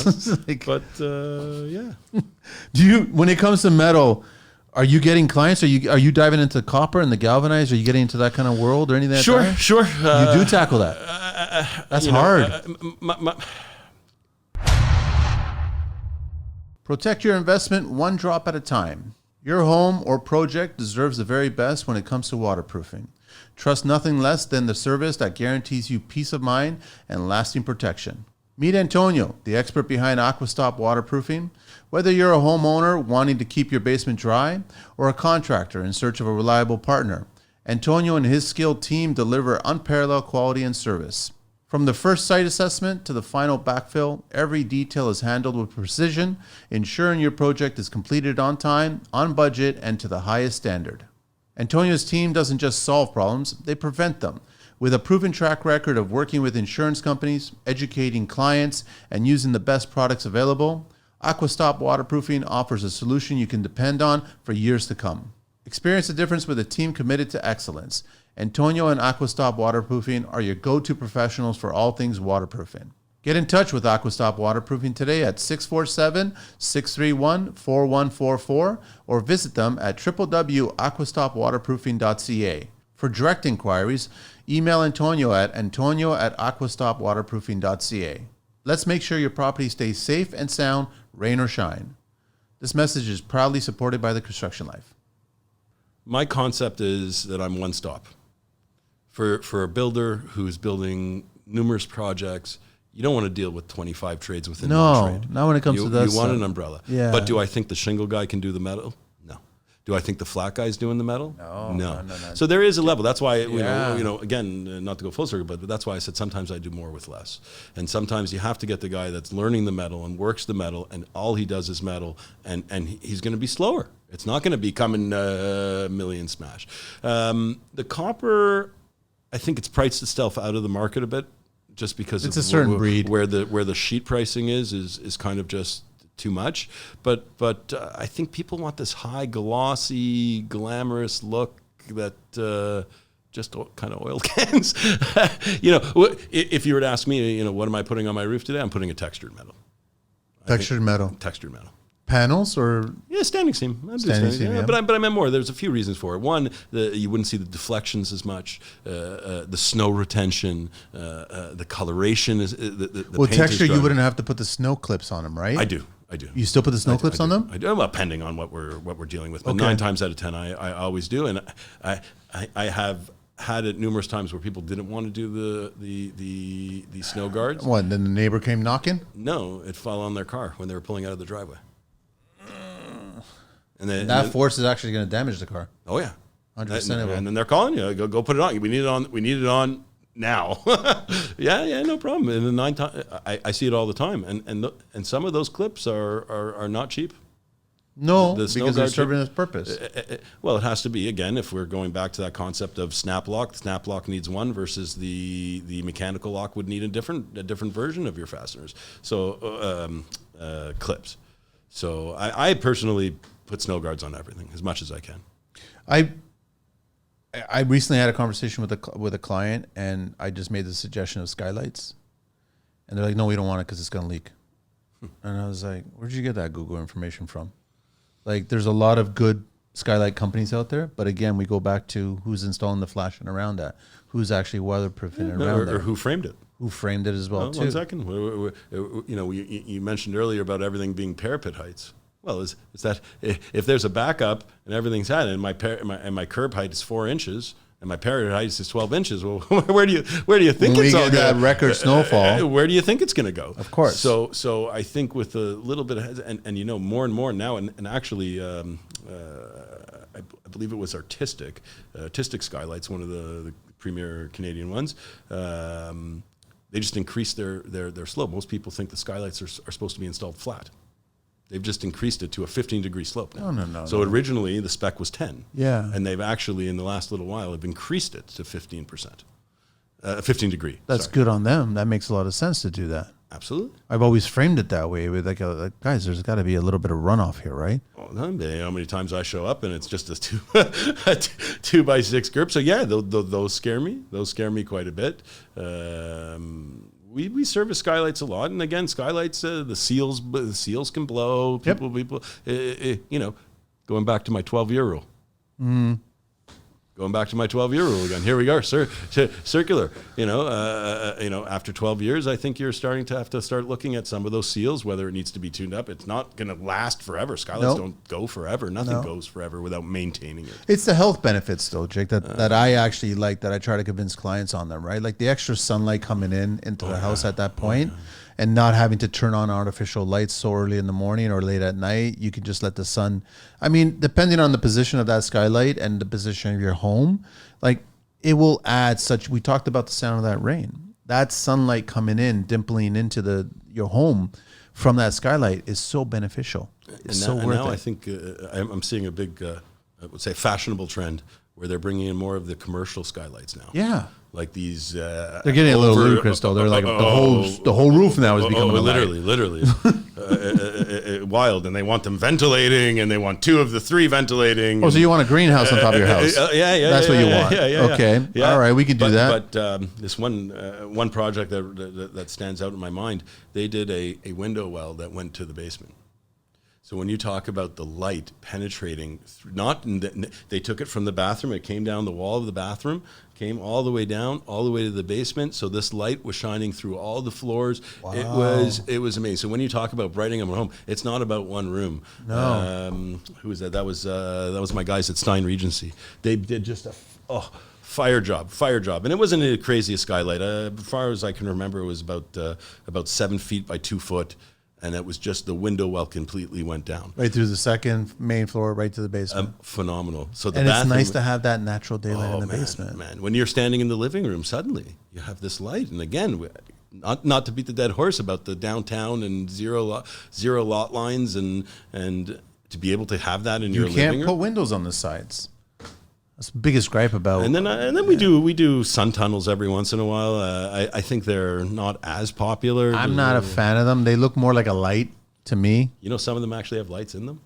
but yeah. Do you, when it comes to metal, are you getting clients? Are you diving into copper and the galvanized? Are you getting into that kind of world or anything? Sure. You do tackle that. That's hard. Protect your investment one drop at a time. Your home or project deserves the very best when it comes to waterproofing. Trust nothing less than the service that guarantees you peace of mind and lasting protection. Meet Antonio, the expert behind Aqua Stop Waterproofing. Whether you're a homeowner wanting to keep your basement dry or a contractor in search of a reliable partner, Antonio and his skilled team deliver unparalleled quality and service. From the first site assessment to the final backfill, every detail is handled with precision, ensuring your project is completed on time, on budget, and to the highest standard. Antonio's team doesn't just solve problems, they prevent them. With a proven track record of working with insurance companies, educating clients, and using the best products available, Aqua Stop Waterproofing offers a solution you can depend on for years to come. Experience the difference with a team committed to excellence. Antonio and Aqua Stop Waterproofing are your go-to professionals for all things waterproofing. Get in touch with Aqua Stop Waterproofing today at 647-631-4144 or visit them at www.aquastopwaterproofing.ca. For direct inquiries, email Antonio at aquastopwaterproofing.ca. Let's make sure your property stays safe and sound, rain or shine. This message is proudly supported by the Construction Life. My concept is that I'm one stop. For a builder who's building numerous projects, you don't want to deal with 25 trades within one trade. Not when it comes to that. You want an umbrella. Yeah. But do I think the shingle guy can do the metal? No. Do I think the flat guy's doing the metal? No. So there is a level. That's why, you know, again, not to go full circle, but that's why I said sometimes I do more with less. And sometimes you have to get the guy that's learning the metal and works the metal, and all he does is metal, and he's going to be slower. It's not going to be coming million smash. The copper, I think it's priced itself out of the market a bit, just because it's a certain breed where the sheet pricing is kind of just too much. But I think people want this high glossy, glamorous look that just kind of oil cans. You know, if you were to ask me, you know, what am I putting on my roof today? I'm putting a textured metal. Textured metal. Panels or standing seam. Standing seam, yeah. But I meant more. There's a few reasons for it. One, you wouldn't see the deflections as much. The snow retention, the coloration is the well, paint texture. is You wouldn't have to put the snow clips on them, right? I do. You still put the snow clips on them? I do. Well, depending on what we're dealing with, but 9 times out of 10, I always do, and I have had it numerous times where people didn't want to do the snow guards. What? Then the neighbor came knocking? No, it fell on their car when they were pulling out of the driveway. And that force is actually going to damage the car. Oh yeah, 100%. And then they're calling you, go put it on. We need it on now. yeah, no problem. And the 9 times, I see it all the time. And some of those clips are not cheap. No, because they're serving its purpose. Well, it has to be, again, if we're going back to that concept of snap lock. The snap lock needs one versus the mechanical lock would need a different version of your fasteners. So clips. So I personally put snow guards on everything as much as I can. I recently had a conversation with a client, and I just made the suggestion of skylights, and they're like, "No, we don't want it because it's going to leak." And I was like, "Where'd you get that Google information from?" Like, there's a lot of good skylight companies out there, but again, we go back to who's installing the flashing around that, who's actually weatherproofing it around that, or who framed it. Who framed it as well, too. 1 second. You know, you mentioned earlier about everything being parapet heights. Well, is that if there's a backup and everything's at it, and my curb height is 4 inches and my parapet height is 12 inches, well, where do you think when it's we all get that record snowfall? Where do you think it's going to go? Of course. So I think with a little bit of and you know, more and more now, and actually, I believe it was Artistic Skylights, one of the premier Canadian ones. They just increased their slope. Most people think the skylights are supposed to be installed flat. They've just increased it to a 15-degree slope now. No. So originally the spec was 10. Yeah. And they've actually, in the last little while, have increased it to 15%. 15 degree. That's good on them. That makes a lot of sense to do that. Absolutely. I've always framed it that way with like guys, there's got to be a little bit of runoff here, right? Oh, no, how many times I show up and it's just a 2x6 grip. So yeah, those scare me. Those scare me quite a bit. We service skylights a lot, and again, skylights, the seals can blow. People, going back to my 12-year rule. Going back to my 12-year rule again. Here we are, circular. After 12 years, I think you're starting to have to start looking at some of those seals, whether it needs to be tuned up. It's not going to last forever. Skylights don't go forever. Nothing goes forever without maintaining it. It's the health benefits, though, Jake, that I actually like, that I try to convince clients on them, right? Like the extra sunlight coming into the house at that point. And not having to turn on artificial lights so early in the morning or late at night. You can just let the sun, I mean, depending on the position of that skylight and the position of your home, like it will add such, we talked about the sound of that rain. That sunlight coming in, dimpling into your home from that skylight is so beneficial. It's so worth it. Now I think I'm seeing a big, I would say, fashionable trend where they're bringing in more of the commercial skylights now. Yeah. Like these, they're getting a little ludicrous though. They're like the whole roof now is becoming literally wild, and they want them ventilating, and they want 2 of the 3 ventilating. Oh, so you want a greenhouse on top of your house? Yeah. That's what you want. Yeah. Okay, all right, we can do that. But this one project that stands out in my mind, they did a window well that went to the basement. So when you talk about the light penetrating, they took it from the bathroom, it came down the wall of the bathroom, came all the way down, all the way to the basement. So this light was shining through all the floors. Wow. It was amazing. So when you talk about brightening up a home, it's not about one room. No. Who was that? That was my guys at Stein Regency. They did just a fire job, and it wasn't the craziest skylight. As far as I can remember, it was about 7 feet by 2 foot. And it was just the window well completely went down. Right through the second main floor, right to the basement. Phenomenal. So and it's nice to have that natural daylight in the basement. Man, when you're standing in the living room, suddenly you have this light. And again, not to beat the dead horse about the downtown and zero lot lines, and to be able to have that in your living room. You can't put windows on the sides. That's the biggest gripe about. And then we do sun tunnels every once in a while. I think they're not as popular. I'm not a fan of them. They look more like a light to me. You know, some of them actually have lights in them,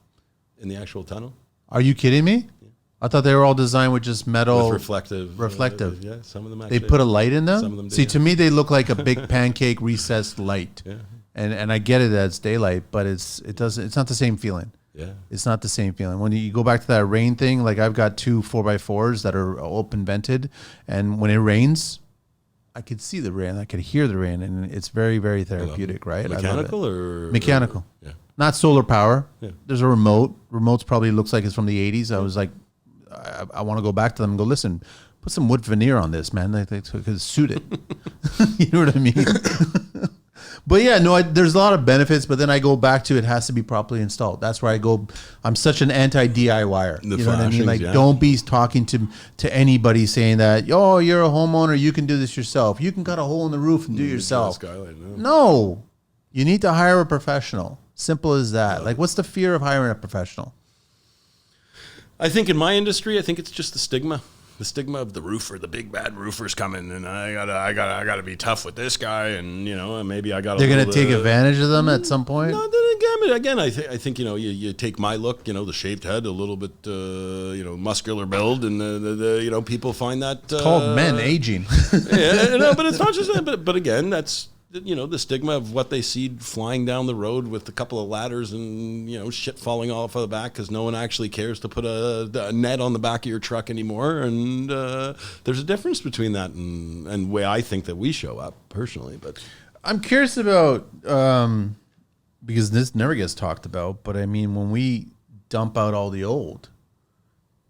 in the actual tunnel. Are you kidding me? Yeah. I thought they were all designed with just metal. With reflective. Yeah, some of them actually. They put a light in them? Some of them do. See, to me, they look like a big pancake recessed light. Yeah. And I get it that it's daylight, but it's not the same feeling. Yeah. It's not the same feeling. When you go back to that rain thing, like I've got 2 4x4s that are open vented, and when it rains, I could see the rain, I could hear the rain, and it's very, very therapeutic, right? Mechanical or? Mechanical. Yeah. Not solar power. Yeah. There's a remote. Remote's probably looks like it's from the 80s. I was like, I want to go back to them and go, listen, put some wood veneer on this, man. They could suit it. You know what I mean? But yeah, no, there's a lot of benefits, but then I go back to it has to be properly installed. That's where I go. I'm such an anti-DIYer. You know what I mean? Like, don't be talking to anybody saying that, oh, you're a homeowner, you can do this yourself. You can cut a hole in the roof and do it yourself. No, you need to hire a professional. Simple as that. Like, what's the fear of hiring a professional? I think in my industry, I think it's just the stigma. The stigma of the roofer, the big bad roofer's coming, and I gotta be tough with this guy, and maybe I gotta. They're gonna take advantage of them at some point. No, then again, I think you take my look, the shaved head, a little bit, muscular build, and the people find that it's called men aging. Yeah, no, but it's not just that. But again, that's. The stigma of what they see flying down the road with a couple of ladders and, shit falling off of the back because no one actually cares to put a net on the back of your truck anymore. And there's a difference between that and the way I think that we show up personally. But I'm curious about, because this never gets talked about, but I mean, when we dump out all the old,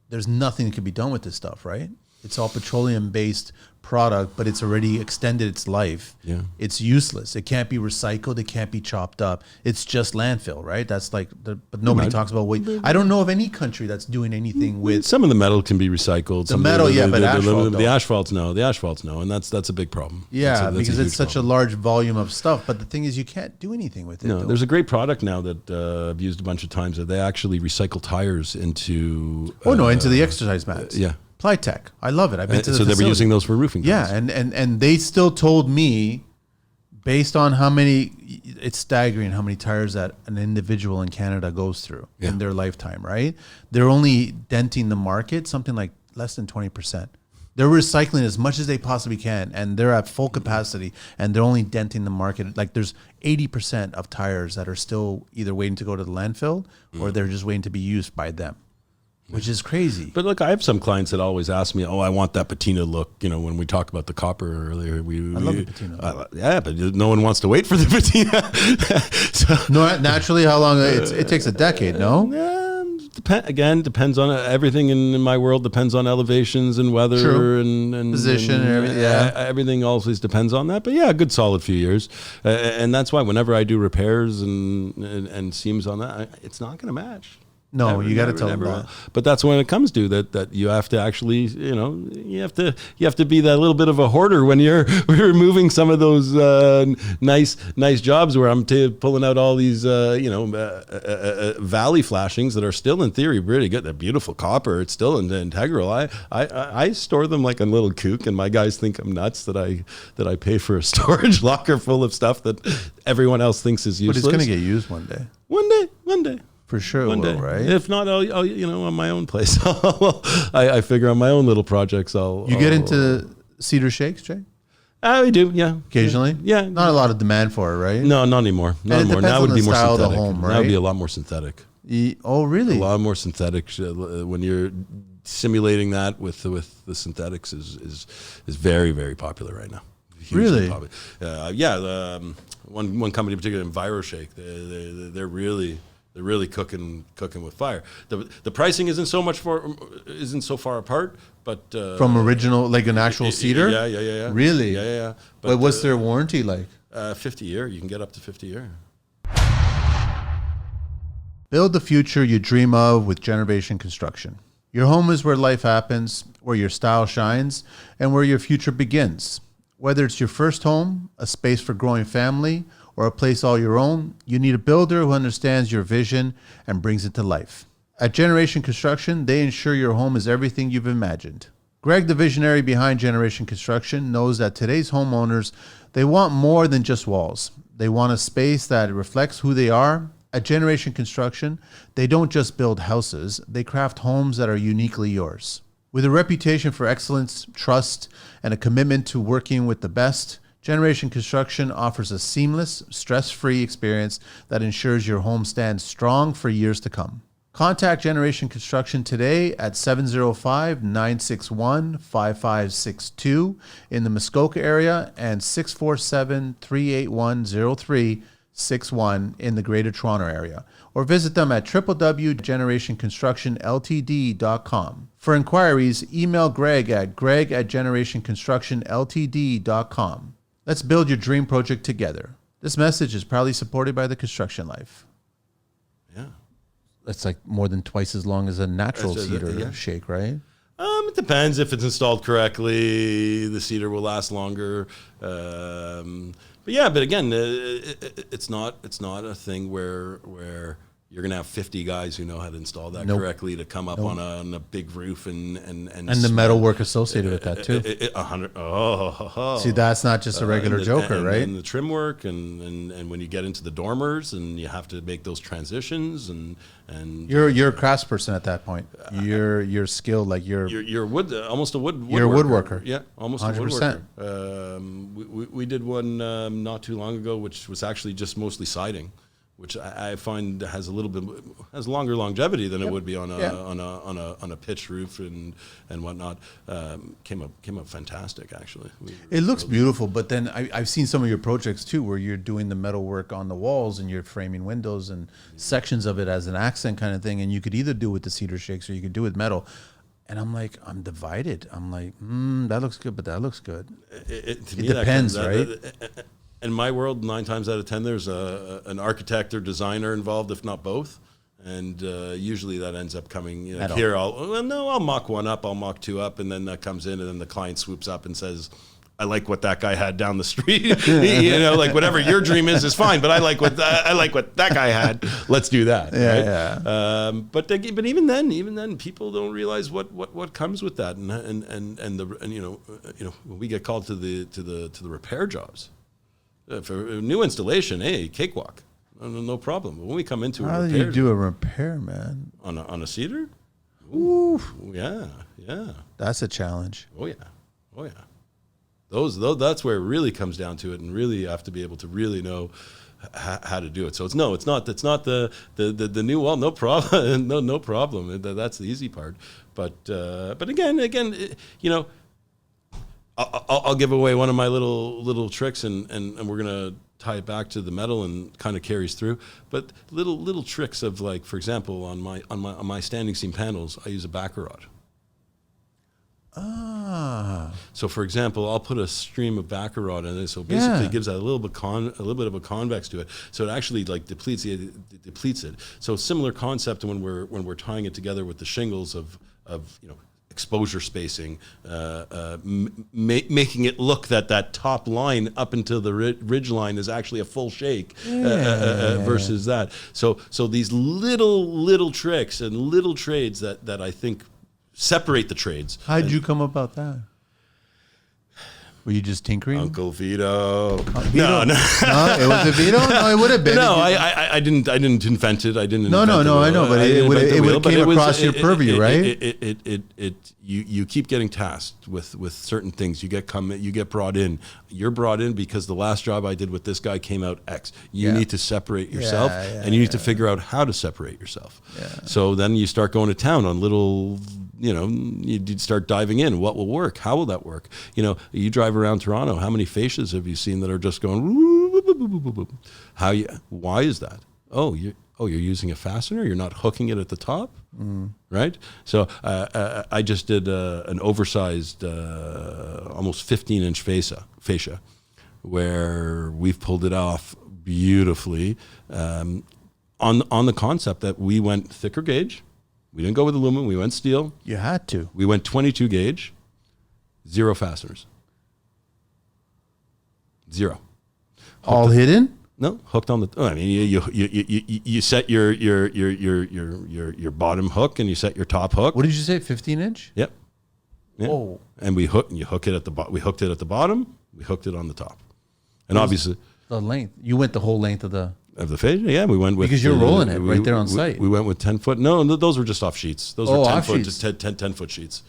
there's nothing that can be done with this stuff, right? It's all petroleum-based product, but it's already extended its life. Yeah. It's useless. It can't be recycled. It can't be chopped up. It's just landfill, right? That's like, but nobody talks about what. I don't know of any country that's doing anything with. Some of the metal can be recycled. The metal, but asphalt, the asphalts, no. The asphalts, no. And that's a big problem. Yeah, that's because it's such a large volume of stuff. But the thing is, you can't do anything with it. No, there's a great product now that I've used a bunch of times that they actually recycle tires into. Into the exercise mats. Yeah. Plytech. I love it. I've been to the So they were using those for roofing. Yeah, and they still told me based on how many, it's staggering how many tires that an individual in Canada goes through in their lifetime, right? They're only denting the market something like less than 20%. They're recycling as much as they possibly can, and they're at full capacity, and they're only denting the market. Like there's 80% of tires that are still either waiting to go to the landfill or they're just waiting to be used by them, which is crazy. But look, I have some clients that always ask me, "Oh, I want that patina look." You know, when we talked about the copper earlier, I love the patina. Yeah, but no one wants to wait for the patina. So, No, naturally, how long it takes a decade? No. Depends on everything in my world. Depends on elevations and weather and position and everything. Yeah, everything always depends on that. But yeah, a good solid few years, and that's why whenever I do repairs and seams on that, it's not going to match. No, you got to tell them that. But that's when it comes to that you have to actually, you have to be that little bit of a hoarder when you're removing some of those nice jobs where I'm pulling out all these valley flashings that are still in theory really good. They're beautiful copper. It's still integral. I store them like a little kook, and my guys think I'm nuts that I pay for a storage locker full of stuff that everyone else thinks is useless. But it's going to get used one day. One day. For sure, one day, right? If not, I'll on my own place. I figure on my own little projects. You get into cedar shakes, Jay? We do, yeah. Occasionally, yeah. Not a lot of demand for it, right? No, not anymore. Not anymore. Now it would be more synthetic. Now would be a lot more synthetic. Oh, really? A lot more synthetic. When you're simulating that with the synthetics is very, very popular right now. Really? One company in particular, EnviroShake, they're really cooking with fire. The pricing isn't so far apart, but from original, like an actual cedar. Yeah. Really? Yeah. But what's their warranty like? 50 year. You can get up to 50 year. Build the future you dream of with Generation Construction. Your home is where life happens, where your style shines, and where your future begins. Whether it's your first home, a space for growing family, or a place all your own, you need a builder who understands your vision and brings it to life. At Generation Construction, they ensure your home is everything you've imagined. Greg, the visionary behind Generation Construction, knows that today's homeowners, they want more than just walls. They want a space that reflects who they are. At Generation Construction, they don't just build houses, they craft homes that are uniquely yours. With a reputation for excellence, trust, and a commitment to working with the best, Generation Construction offers a seamless, stress-free experience that ensures your home stands strong for years to come. Contact Generation Construction today at 705-961-5562 in the Muskoka area and 647-381-0361 in the Greater Toronto area, or visit them at www.generationconstructionltd.com. For inquiries, email Greg at greg@generationconstructionltd.com. Let's build your dream project together. This message is proudly supported by the Construction Life. Yeah. That's like more than twice as long as a natural cedar shake, right? It depends. If it's installed correctly, the cedar will last longer. But again, it's not a thing where you're going to have 50 guys who know how to install that correctly to come up on a big roof and the metal work associated with that too. 100. See, that's not just a regular joker, right? And the trim work and when you get into the dormers and you have to make those transitions and you're a craftsperson at that point. You're skilled, like you're almost a woodworker. You're a woodworker. Yeah, almost 100%. A woodworker. We did one not too long ago, which was actually just mostly siding, which I find has longer longevity than it would be on a pitched roof and whatnot. Came up fantastic actually. It looks beautiful, but then I've seen some of your projects too, where you're doing the metal work on the walls and you're framing windows and sections of it as an accent kind of thing, and you could either do with the cedar shakes or you could do with metal. And I'm like, I'm divided. I'm like, that looks good, but that looks good. It depends, right? In my world, 9 times out of 10, there's an architect or designer involved, if not both. And usually that ends up coming, here, I'll mock one up, I'll mock 2 up, and then that comes in, and then the client swoops up and says, I like what that guy had down the street. Like whatever your dream is fine, but I like what that guy had. Let's do that. Yeah. Right? But even then, people don't realize what comes with that, and when we get called to the repair jobs. For a new installation, hey, cakewalk, no problem. But when we come into How a do repair, you do a repair, man? on a cedar, Ooh, yeah, that's a challenge. oh yeah. That's where it really comes down to it, and really you have to be able to really know how to do it. So it's not the new wall, no problem, no problem. That's the easy part. But again, you know, I'll give away one of my little tricks, and we're gonna tie it back to the metal and kind of carries through. But little tricks of, like, for example, on my standing seam panels, I use a backer rod. So, for example, I'll put a stream of backer rod in it. So basically, it gives that a little bit of a convex to it. So it actually, like, depletes it. So similar concept when we're tying it together with the shingles of you know, exposure spacing, making it look that top line up until the ridge line is actually a full shake versus that. So these little tricks and little trades that I think separate the trades. How'd you come about that? Were you just tinkering? Uncle Vito. Vito. No, it was a Vito. No, it would have been. No, I didn't invent it. I didn't. No, I know, but it would have came across your purview, right? You keep getting tasked with certain things. You get brought in. You're brought in because the last job I did with this guy came out X. You need to separate yourself, and you need to figure out how to separate yourself. Yeah. So then you start going to town on little. You know, you start diving in. What will work? How will that work? You know, you drive around Toronto. How many fascias have you seen that are just going? Why is that? You're using a fastener. You're not hooking it at the top, right? So I just did an oversized, almost 15-inch fascia, where we've pulled it off beautifully on the concept that we went thicker gauge. We didn't go with aluminum. We went steel. You had to. We went 22 gauge, 0 fasteners. 0. All hidden? No, hooked on the. I mean, you set your bottom hook and you set your top hook. What did you say? 15-inch? Yep. Yeah. Oh. And we hook it at the bottom. We hooked it at the bottom. We hooked it on the top. And obviously the length. You went the whole length of the fascia. Yeah, we went with, because you're rolling it right there on site. We went with 10 foot. No, those were just off sheets. Those were 10 foot, sheets. just 10 foot sheets.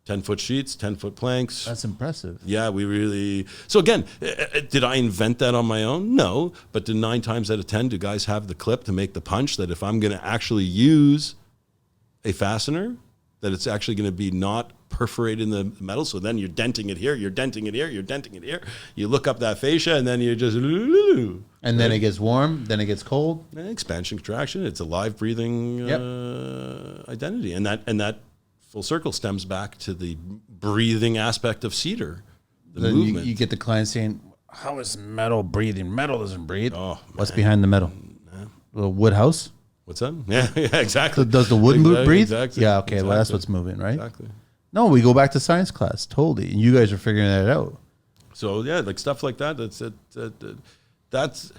10 foot sheets, 10 foot planks. That's impressive. Yeah, we really. So again, did I invent that on my own? No, but 9 times out of 10, do guys have the clip to make the punch that if I'm going to actually use a fastener, that it's actually going to be not perforated in the metal? So then you're denting it here, you're denting it here, you're denting it here. You look up that fascia, and then you just. And then it gets warm, then it gets cold. Expansion, contraction. It's a live breathing identity, and that full circle stems back to the breathing aspect of cedar. The movement. You get the client saying, "How is metal breathing? Metal doesn't breathe." Oh, what's behind the metal? A wood house. What's that? Yeah, exactly. So does the wood breathe? Exactly. Yeah, okay. Exactly. Well, that's what's moving, right? Exactly. No, we go back to science class. Totally. And you guys are figuring that out. So yeah, like stuff like that. That's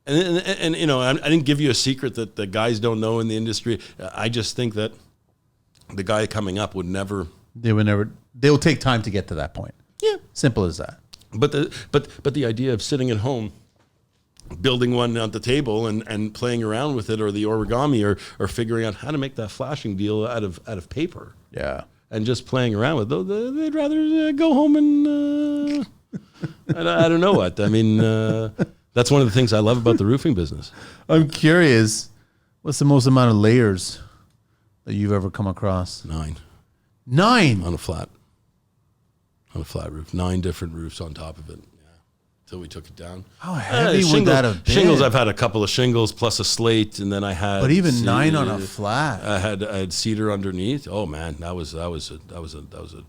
and you know, I didn't give you a secret that the guys don't know in the industry. I just think that the guy coming up would never. They would never. They'll take time to get to that point. Yeah, simple as that. But the idea of sitting at home, building one on the table and playing around with it, or the origami, or figuring out how to make that flashing deal out of paper. Yeah. And just playing around with it. They'd rather go home and I don't know what. I mean, that's one of the things I love about the roofing business. I'm curious, what's the most amount of layers that you've ever come across? 9. 9? On a flat roof. 9 different roofs on top of it. Till we took it down. How heavy would that have been? Shingles, I've had a couple of shingles plus a slate, and then I had. But even 9 on a flat. I had cedar underneath. Oh man, that was a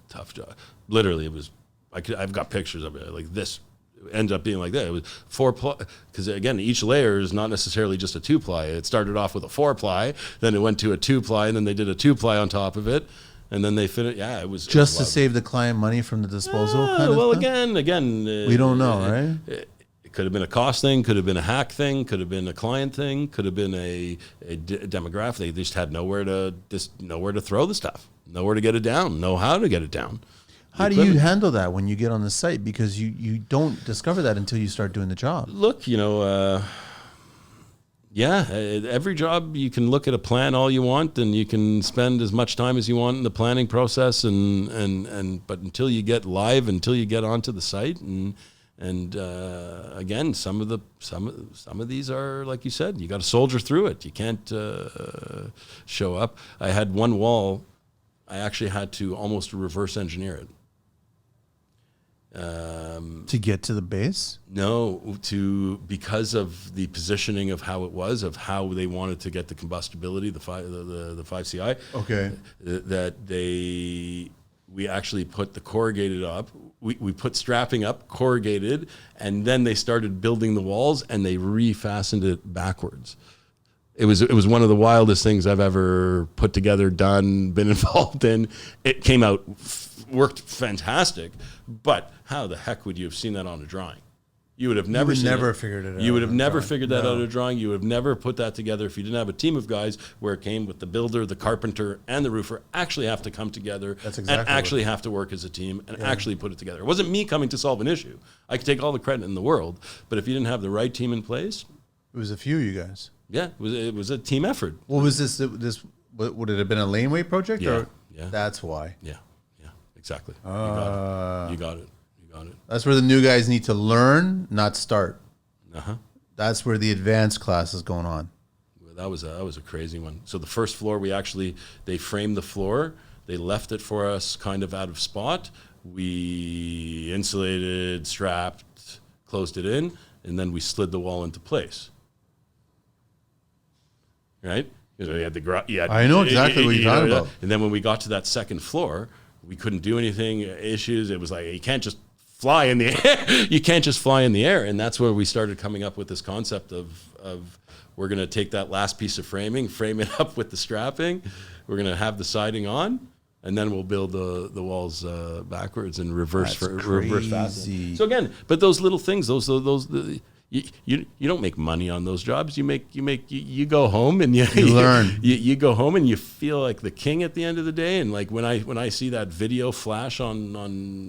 tough job. Literally, it was. I've got pictures of it like this. It ended up being like that. It was 4-ply, because again, each layer is not necessarily just a 2-ply. It started off with a 4-ply, then it went to a 2-ply, and then they did a 2-ply on top of it. And then they finished. Yeah, it was just to save the client money from the disposal. Kind of well, thing? again, we don't know, right? It could have been a cost thing, could have been a hack thing, could have been a client thing, could have been a demographic. They just had nowhere to throw the stuff, nowhere to get it down, know how to get it down. How do you handle that when you get on the site? Because you don't discover that until you start doing the job. Look, every job you can look at a plan all you want, and you can spend as much time as you want in the planning process, but until you get live, until you get onto the site, and again, some of these are, like you said, you got to soldier through it. You can't show up. I had one wall, I actually had to almost reverse engineer it. To get to the base? No, because of the positioning of how it was, of how they wanted to get the combustibility, the 5CI. Okay. We actually put the corrugated up. We put strapping up, corrugated, and then they started building the walls, and they refastened it backwards. It was one of the wildest things I've ever put together, done, been involved in. It came out, worked fantastic, but how the heck would you have seen that on a drawing? You would have never figured it out. You would have never figured that out on a drawing. You would have never put that together if you didn't have a team of guys where it came with the builder, the carpenter, and the roofer actually have to come together and actually have to work as a team and actually put it together. It wasn't me coming to solve an issue. I could take all the credit in the world, but if you didn't have the right team in place... It was a few of you guys. Yeah, it was a team effort. What was this? Would it have been a laneway project? Yeah, or? Yeah. That's why. Yeah, exactly. You got it. That's where the new guys need to learn, not start. Uh-huh. That's where the advanced class is going on. That was a crazy one. So the first floor, they framed the floor. They left it for us kind of out of spot. We insulated, strapped, closed it in, and then we slid the wall into place. Right? You had I know exactly what you're talking about. And then when we got to that second floor, we couldn't do anything, issues. It was like, you can't just fly in the air. You can't just fly in the air. And that's where we started coming up with this concept of we're going to take that last piece of framing, frame it up with the strapping. We're going to have the siding on, and then we'll build the walls backwards and reverse fasten. So again, but those little things, you don't make money on those jobs. You go home and you learn. You go home and you feel like the king at the end of the day. And like when I see that video flash on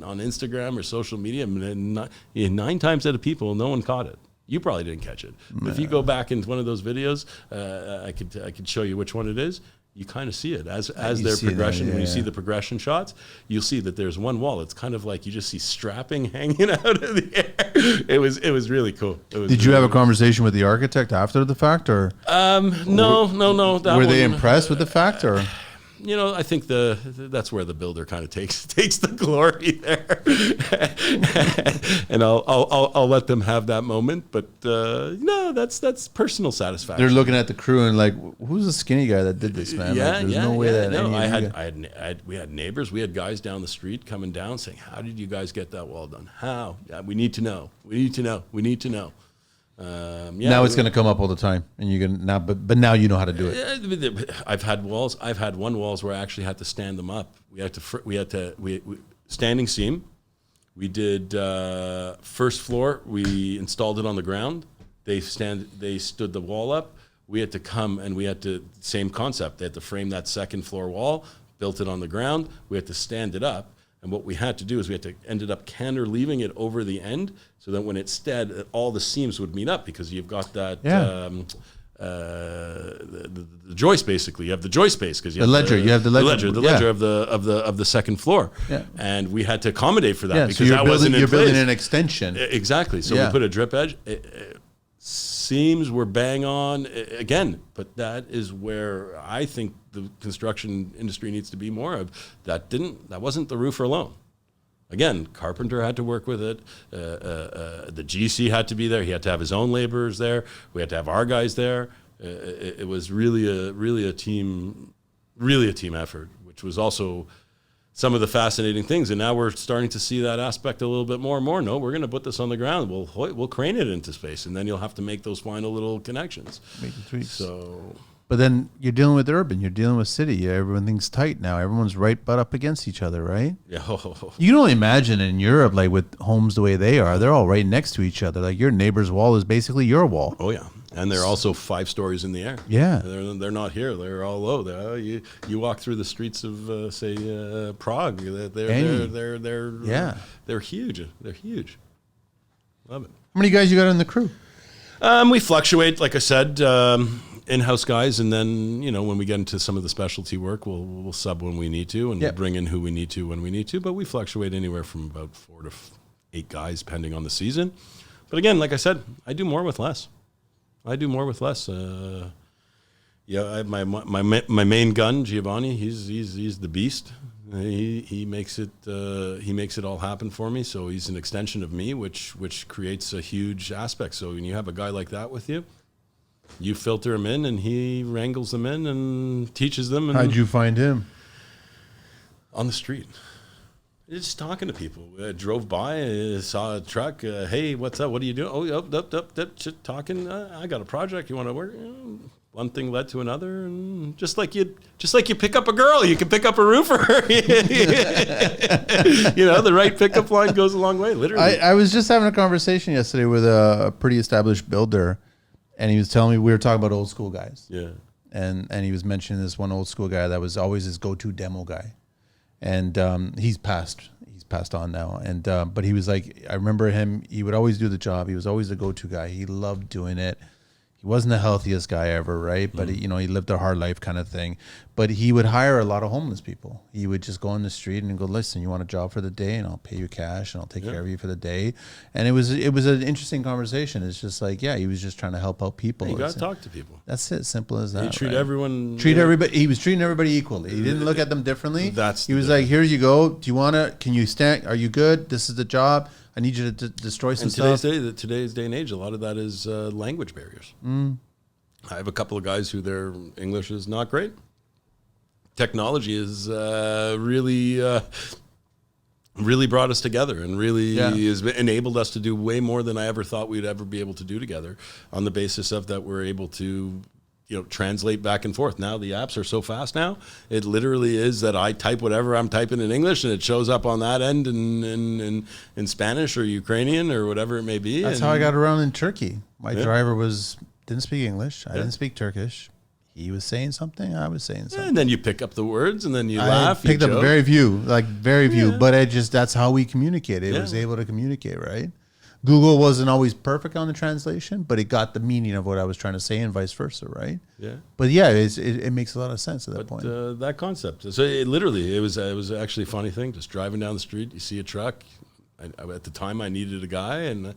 Instagram or social media, 9 times out of people, no one caught it. You probably didn't catch it. But if you go back into one of those videos, I could show you which one it is. You kind of see it as their progression. When you see the progression shots, you'll see that there's one wall. It's kind of like you just see strapping hanging out of the air. It was really cool. Did you have a conversation with the architect after the fact, or no? Were they impressed with the fact, or? I think that's where the builder kind of takes the glory there, and I'll let them have that moment. But no, that's personal satisfaction. They're looking at the crew and like, who's the skinny guy that did this, man? There's no way that. No, we had neighbors, we had guys down the street coming down saying, "How did you guys get that wall done? How? Yeah, we need to know. We need to know." Now it's going to come up all the time, and you can now, but now you know how to do it. I've had one walls where I actually had to stand them up. We had to standing seam. We did first floor. We installed it on the ground. They stood the wall up. We had to come and same concept. They had to frame that second floor wall, built it on the ground. We had to stand it up. And what we had to do is we had to ended up cantilever it over the end so that when it's stead, all the seams would meet up because you've got that the joist basically. You have the joist space because you have the ledger of the second floor. Yeah. And we had to accommodate for that because that wasn't in place. You're building an extension. Exactly. So we put a drip edge. Seams were bang on again, but that is where I think the construction industry needs to be more of. That wasn't the roofer alone. Again, carpenter had to work with it. The GC had to be there. He had to have his own laborers there. We had to have our guys there. It was really a team effort, which was also some of the fascinating things. And now we're starting to see that aspect a little bit more and more. No, we're going to put this on the ground. We'll crane it into space, and then you'll have to make those final little connections. Make the tweaks. So, but then you're dealing with urban. You're dealing with city. Everything's tight now. Everyone's right butt up against each other, right? Yeah. You can only imagine in Europe, like with homes the way they are, they're all right next to each other. Like your neighbor's wall is basically your wall. Oh yeah. And they're also 5 stories in the air. Yeah. They're not here. They're all low. You walk through the streets of say Prague. They're huge. They're huge. Love it. How many guys you got in the crew? We fluctuate, like I said, in-house guys, and then when we get into some of the specialty work, we'll sub when we need to, and we'll bring in who we need to when we need to. But we fluctuate anywhere from about 4 to 8 guys, depending on the season. But again, like I said, I do more with less. My main gun, Giovanni, he's the beast. He makes it all happen for me. So he's an extension of me, which creates a huge aspect. So when you have a guy like that with you, you filter him in, and he wrangles them in and teaches them. And how'd you find him? On the street. Just talking to people. I drove by, saw a truck. Hey, what's up? What are you doing? Oh, up, talking. I got a project. You want to work? One thing led to another, and just like you pick up a girl, you can pick up a roofer. The right pickup line goes a long way. Literally. I was just having a conversation yesterday with a pretty established builder, and he was telling me, we were talking about old school guys. Yeah. And he was mentioning this one old school guy that was always his go-to demo guy. And he's passed on now. And but he was like, I remember him. He would always do the job. He was always the go-to guy. He loved doing it. He wasn't the healthiest guy ever, right? But he lived a hard life kind of thing. But he would hire a lot of homeless people. He would just go on the street and go, listen, you want a job for the day, and I'll pay you cash, and I'll take care of you for the day. And it was an interesting conversation. It's just like, he was just trying to help out people. You got to talk to people. That's it. Simple as that. You treat everyone. Everybody. He was treating everybody equally. He didn't look at them differently. He was like, here you go. Do you want to? Can you stand? Are you good? This is the job. I need you to destroy some stuff. Today's day and age, a lot of that is language barriers. I have a couple of guys who their English is not great. Technology has really brought us together, and really has enabled us to do way more than I ever thought we'd ever be able to do together, on the basis of that we're able to translate back and forth. Now the apps are so fast now. It literally is that I type whatever I'm typing in English, and it shows up on that end in Spanish or Ukrainian or whatever it may be. That's how I got around in Turkey. My driver didn't speak English. I didn't speak Turkish. He was saying something, I was saying something. And then you pick up the words, and then you laugh. I picked up very few. But that's how we communicated. It was able to communicate, right? Google wasn't always perfect on the translation, but it got the meaning of what I was trying to say, and vice versa, right? Yeah. But it makes a lot of sense at that point. That concept. So it was actually a funny thing. Just driving down the street, you see a truck. At the time, I needed a guy, and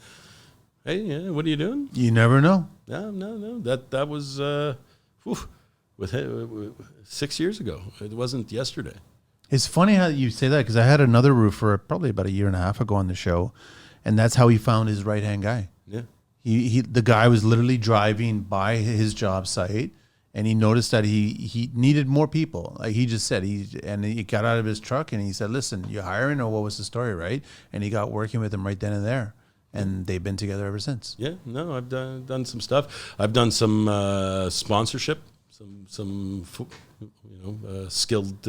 hey, what are you doing? You never know. No. That was with 6 years ago. It wasn't yesterday. It's funny how you say that, because I had another roofer probably about 1.5 years ago on the show. And that's how he found his right-hand guy. Yeah. The guy was literally driving by his job site, and he noticed that he needed more people. Like he just said, he got out of his truck, and he said, listen, you hiring, or what was the story, right? And he got working with him right then and there. And they've been together ever since. Yeah, no, I've done some stuff. I've done some sponsorship, some skilled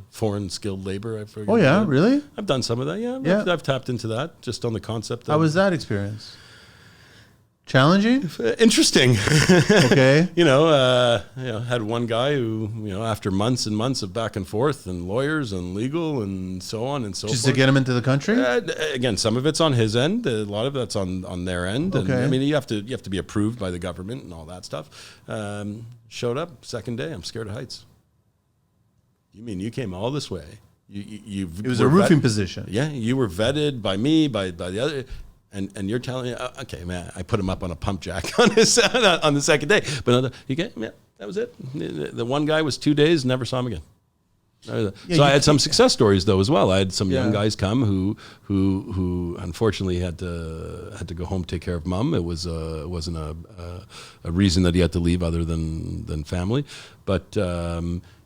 foreign skilled labor. I forget. Oh yeah, really? I've done some of that. Yeah. I've tapped into that just on the concept. How was that experience? Challenging? Interesting. Okay. Had one guy who, after months and months of back and forth and lawyers and legal and so on and so forth. Just to get him into the country? Again, some of it's on his end. A lot of that's on their end. Okay. And, I mean, you have to be approved by the government and all that stuff. Showed up second day. I'm scared of heights. You mean you came all this way? It was a roofing position. Yeah, you were vetted by me, by the other. And you're telling me, okay, man, I put him up on a pump jack on the second day. But that was it. The one guy was 2 days, never saw him again. I had some success stories though as well. I had some young guys come who unfortunately had to go home to take care of mom. It wasn't a reason that he had to leave other than family, but.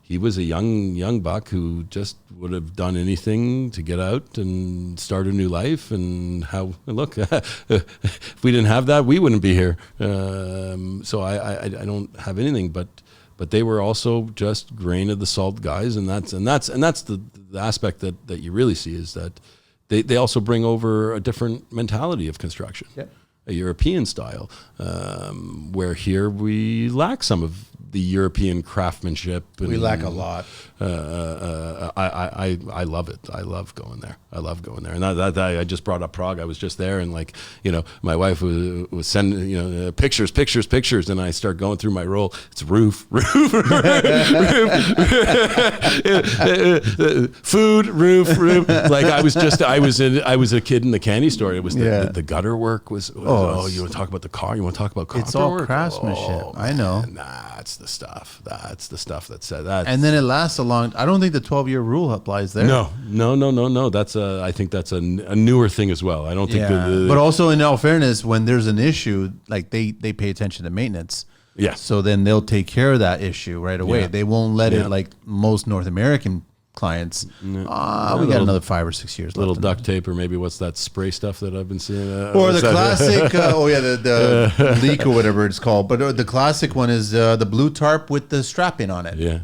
He was a young buck who just would have done anything to get out and start a new life. And if we didn't have that, we wouldn't be here. So I don't have anything, but they were also just grain of the salt guys, and that's the aspect that you really see is that they also bring over a different mentality of construction. Yeah. European style, where here we lack some of the European craftsmanship. And, We lack a lot. I love it. I love going there. And I just brought up Prague. I was just there, and like, you know, my wife was sending, you know, pictures, and I start going through my roll. It's roof, food, roof. Like I was a kid in the candy store. It was the gutter work was. Oh, you want to talk about the car? You want to talk about copper It's all work? craftsmanship. Oh, I know. man, that's the stuff. That's the stuff that said that. And then it lasts a long. I don't think the 12-year rule applies there. No. That's I think that's a newer thing as well. I don't think. But also, in all fairness, when there's an issue, like they pay attention to maintenance. Yeah. So then they'll take care of that issue right away. Yeah. They won't let Yeah. it like most North American clients. We got another 5 or 6 years little left. duct tape, or maybe what's that spray stuff that I've been seeing? Or the classic, the leak or whatever it's called. But the classic one is the blue tarp with the strapping on it. Yeah.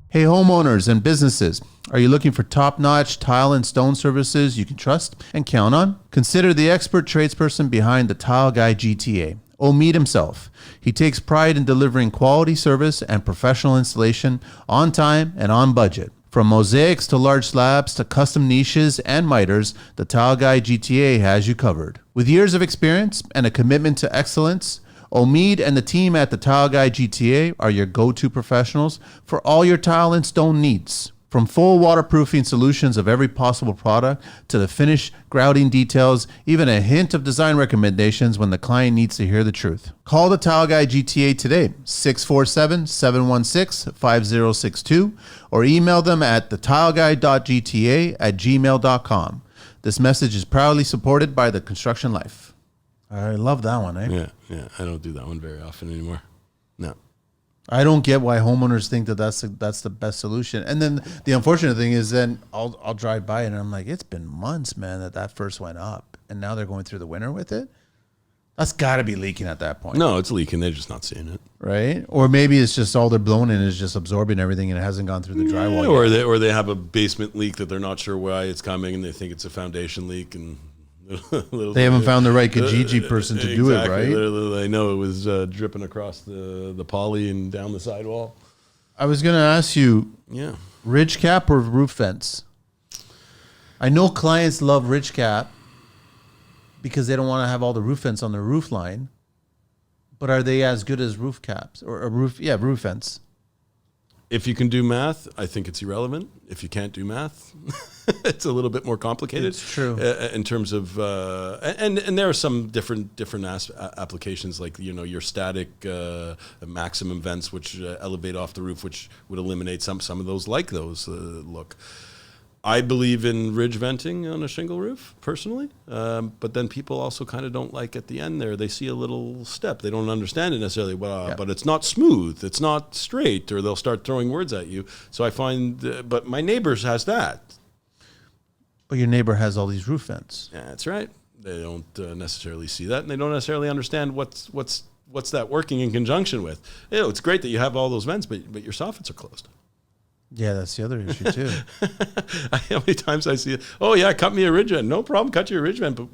Hey, homeowners and businesses, are you looking for top-notch tile and stone services you can trust and count on? Consider the expert tradesperson behind the Tile Guy GTA, Omid himself. He takes pride in delivering quality service and professional installation on time and on budget. From mosaics to large slabs to custom niches and miters, the Tile Guy GTA has you covered. With years of experience and a commitment to excellence, Omid and the team at the Tile Guy GTA are your go-to professionals for all your tile and stone needs. From full waterproofing solutions of every possible product to the finish, grouting details, even a hint of design recommendations when the client needs to hear the truth. Call the Tile Guy GTA today, 647-716-5062, or email them at thetileguy.gta@gmail.com. This message is proudly supported by the Construction Life. I love that one, eh? Yeah. I don't do that one very often anymore. No. I don't get why homeowners think that that's the best solution. And then the unfortunate thing is, then I'll drive by and I'm like, it's been months, man, that first went up, and now they're going through the winter with it. That's got to be leaking at that point. No, it's leaking. They're just not seeing it, right? Or maybe it's just all they're blowing in is just absorbing everything and it hasn't gone through the drywall. Yeah, or they have a basement leak that they're not sure why it's coming, and they think it's a foundation leak, and they haven't found the right Kijiji person to do it, right? I know it was dripping across the poly and down the sidewall. I was going to ask you, ridge cap or roof vents? I know clients love ridge cap because they don't want to have all the roof vents on their roof line, but are they as good as roof caps or roof vents? If you can do math, I think it's irrelevant. If you can't do math, it's a little bit more complicated. It's true. In terms of, and there are some different applications, like, you know, your static maximum vents, which elevate off the roof, which would eliminate some of those, like those look. I believe in ridge venting on a shingle roof, personally, but then people also kind of don't like at the end there. They see a little step. They don't understand it necessarily, but it's not smooth. It's not straight, or they'll start throwing words at you. So I find, but my neighbors has that. But your neighbor has all these roof vents. Yeah, that's right. They don't necessarily see that, and they don't necessarily understand what's that working in conjunction with. You know, it's great that you have all those vents, but your soffits are closed. Yeah, that's the other issue too. How many times I see it? Oh yeah, cut me a ridge vent. No problem, cut you a ridge vent. But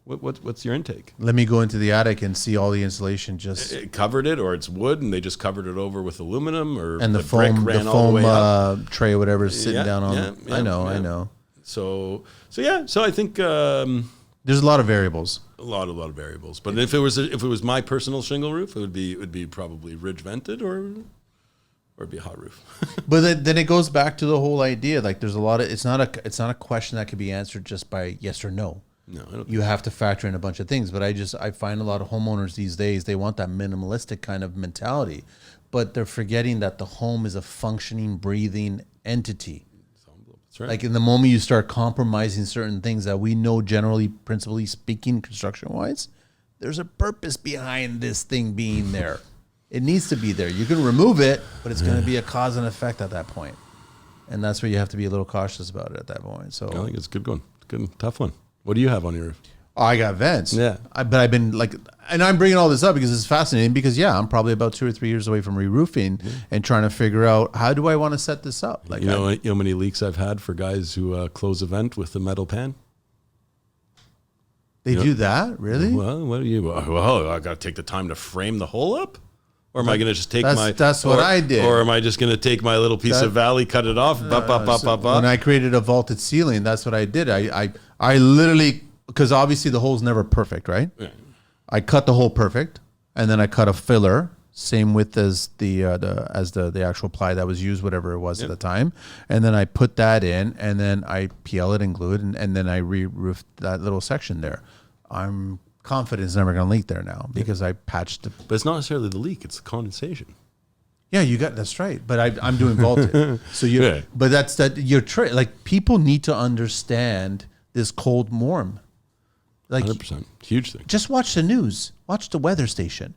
what's your intake? Let me go into the attic and see all the insulation just it covered it, or it's wood, and they just covered it over with aluminum, or and the foam, brick ran the all the way foam up. tray, or whatever, is sitting down on. Yeah, I know. So I think there's a lot of variables. A lot of variables. But if it was my personal shingle roof, it would be probably ridge vented or it'd be a hot roof. But then it goes back to the whole idea. Like, there's a lot of it's not a question that could be answered just by yes or no. No, I don't. You have to factor in a bunch of things. But I find a lot of homeowners these days, they want that minimalistic kind of mentality, but they're forgetting that the home is a functioning, breathing entity. That's right. Like, in the moment you start compromising certain things that we know, generally, principally speaking, construction wise, there's a purpose behind this thing being there. It needs to be there. You can remove it, but it's going to be a cause and effect at that point. And that's where you have to be a little cautious about it at that point. So I think it's a good one. Good, tough one. What do you have on your roof? I got vents. Yeah. But I've been like, and I'm bringing all this up because it's fascinating because, I'm probably about 2 or 3 years away from re-roofing and trying to figure out, how do I want to set this up? Like, you know how many leaks I've had for guys who close a vent with a metal pan? They do that? Really? Well, what do you? Well, I got to take the time to frame the hole up, or am I going to just take That's what I did. Or am I just going to take my little piece of valley, cut it off? When I created a vaulted ceiling, that's what I did. I literally, because obviously the hole's never perfect, right? Yeah. I cut the hole perfect, and then I cut a filler, same width as the actual ply that was used, whatever it was at the time, and then I put that in, and then I PL it and glue it, and then I re-roofed that little section there. I'm confident it's never going to leak there now because I patched it. But it's not necessarily the leak; it's the condensation. Yeah, that's right. But I'm doing vaulted, so But that's that you're like people need to understand this cold warm. Like 100%, huge thing. Just watch the news. Watch the weather station.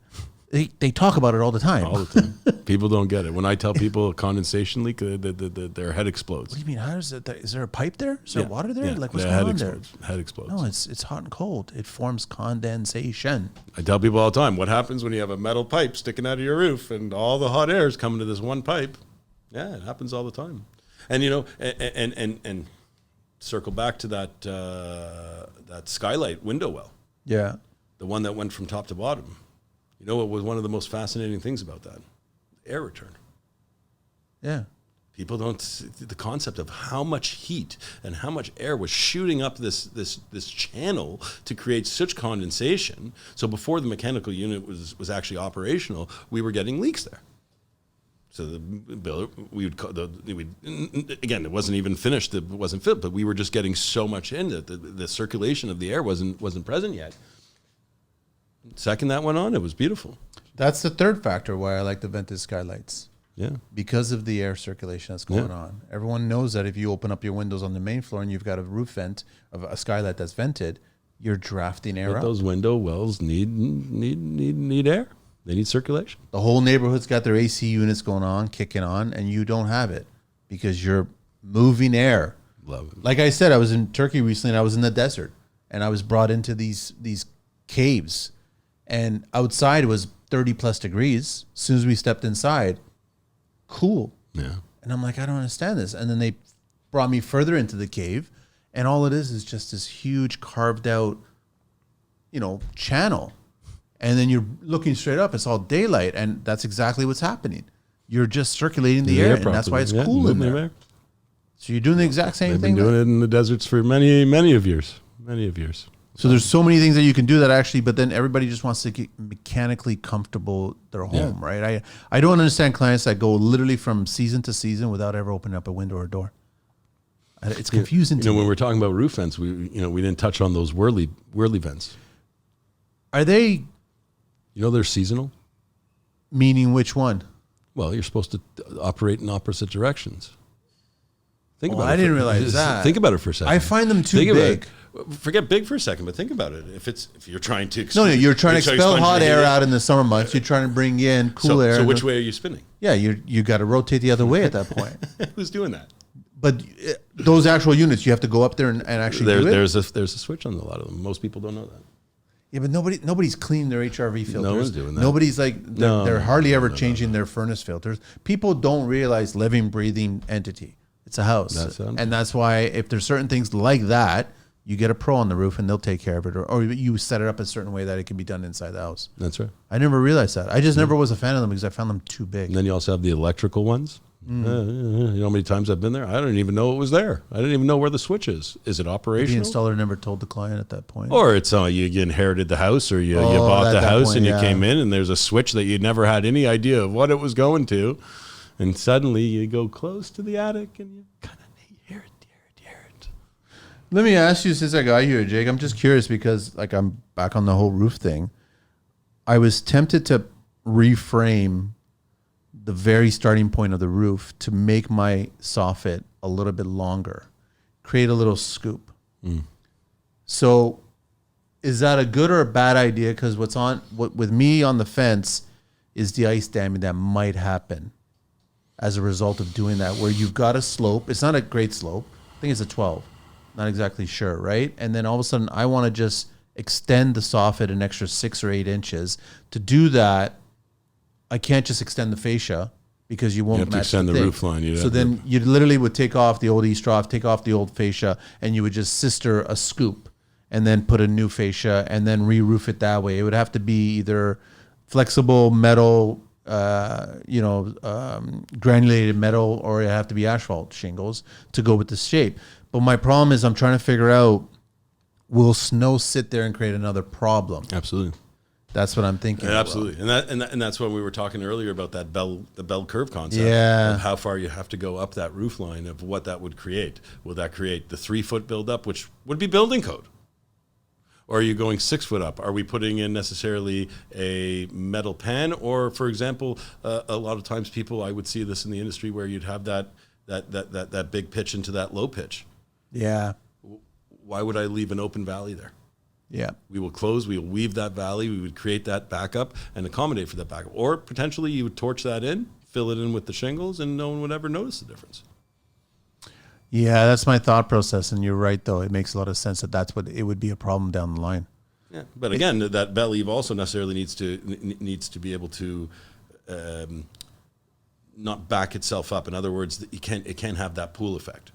They talk about it all the time. All the time. People don't get it. When I tell people a condensation leak, their head explodes. What do you mean? How is it? Is there a pipe there? Is there water there? Yeah. Like what's going on there? Head explodes. No, it's hot and cold. It forms condensation. I tell people all the time, what happens when you have a metal pipe sticking out of your roof and all the hot air is coming to this one pipe? Yeah, it happens all the time. And you know, and circle back to that skylight window well. Yeah. The one that went from top to bottom. You know what was one of the most fascinating things about that? Air return. Yeah. People don't see the concept of how much heat and how much air was shooting up this channel to create such condensation. So before the mechanical unit was actually operational, we were getting leaks there. So the builder, again, it wasn't even finished, it wasn't fit, but we were just getting so much in that the circulation of the air wasn't present yet. Second that went on, it was beautiful. That's the third factor why I like the vented skylights. Yeah. Because of the air circulation that's going on. Everyone knows that if you open up your windows on the main floor and you've got a roof vent of a skylight that's vented, you're drafting air out. Those window wells need air. They need circulation. The whole neighborhood's got their AC units going on, kicking on, and you don't have it because you're moving air. Love it. Like I said, I was in Turkey recently and I was in the desert and I was brought into these caves. And outside it was 30 plus degrees. As soon as we stepped inside, cool. Yeah. And I'm like, I don't understand this. And then they brought me further into the cave, and all it is just this huge carved out, channel. And then you're looking straight up, it's all daylight, and that's exactly what's happening. You're just circulating the air, and that's why it's cool in there. So you're doing the exact same thing. They've been doing it in the deserts for many of years. So there's so many things that you can do that actually, but then everybody just wants to get mechanically comfortable their home, right? I don't understand clients that go literally from season to season without ever opening up a window or a door. It's confusing to me. When we're talking about roof vents, we didn't touch on those whirly vents. Are they? They're seasonal. Meaning which one? Well, you're supposed to operate in opposite directions. Think about it. I didn't realize that. Think about it for a second. I find them too big. Forget big for a second, but think about it. If you're trying to you're trying to expel hot air out in the summer months. You're trying to bring in cool air. So which way are you spinning? Yeah, you got to rotate the other way at that point. Who's doing that? But those actual units, you have to go up there and actually do it. There's a switch on a lot of them. Most people don't know that. Yeah, but nobody's cleaning their HRV filters. No one's doing that. Nobody's they're hardly ever changing their furnace filters. People don't realize living, breathing entity. It's a house, and that's why if there's certain things like that, you get a pro on the roof and they'll take care of it, or you set it up a certain way that it can be done inside the house. That's right. I never realized that. I just never was a fan of them because I found them too big. And then you also have the electrical ones. You know how many times I've been there? I don't even know it was there. I didn't even know where the switch is. Is it operational? The installer never told the client at that point. Or it's you inherited the house, or you bought the house and you came in and there's a switch that you never had any idea of what it was going to. And suddenly you go close to the attic and you kind of hear it. Let me ask you, since I got you here, Jake, I'm just curious because I'm back on the whole roof thing. I was tempted to reframe the very starting point of the roof to make my soffit a little bit longer, create a little scoop. So is that a good or a bad idea? Because with me on the fence is the ice damming that might happen as a result of doing that, where you've got a slope. It's not a great slope. I think it's a 12. Not exactly sure, right? And then all of a sudden I want to just extend the soffit an extra 6 or 8 inches. To do that, I can't just extend the fascia because you won't match the to extend the roof line. So then you literally would take off the old eave trough, take off the old fascia, and you would just sister a scoop. and then put a new fascia and then re-roof it that way. It would have to be either flexible metal, granulated metal, or it have to be asphalt shingles to go with the shape. But my problem is I'm trying to figure out, will snow sit there and create another problem? Absolutely. That's what I'm thinking. Yeah, absolutely. And that's when we were talking earlier about the bell curve concept. Yeah. Of how far you have to go up that roof line, of what that would create. Will that create the 3-foot buildup, which would be building code? Or are you going 6 foot up? Are we putting in necessarily a metal pan? Or, for example, a lot of times I would see this in the industry where you'd have that big pitch into that low pitch. Yeah. Why would I leave an open valley there? Yeah. We will weave that valley, we would create that backup and accommodate for that backup. Or potentially you would torch that in, fill it in with the shingles, and no one would ever notice the difference. Yeah, that's my thought process. And you're right, though. It makes a lot of sense that's what it would be a problem down the line. Yeah, but again, that bell eave also necessarily needs to be able to not back itself up. In other words, it can't have that pool effect.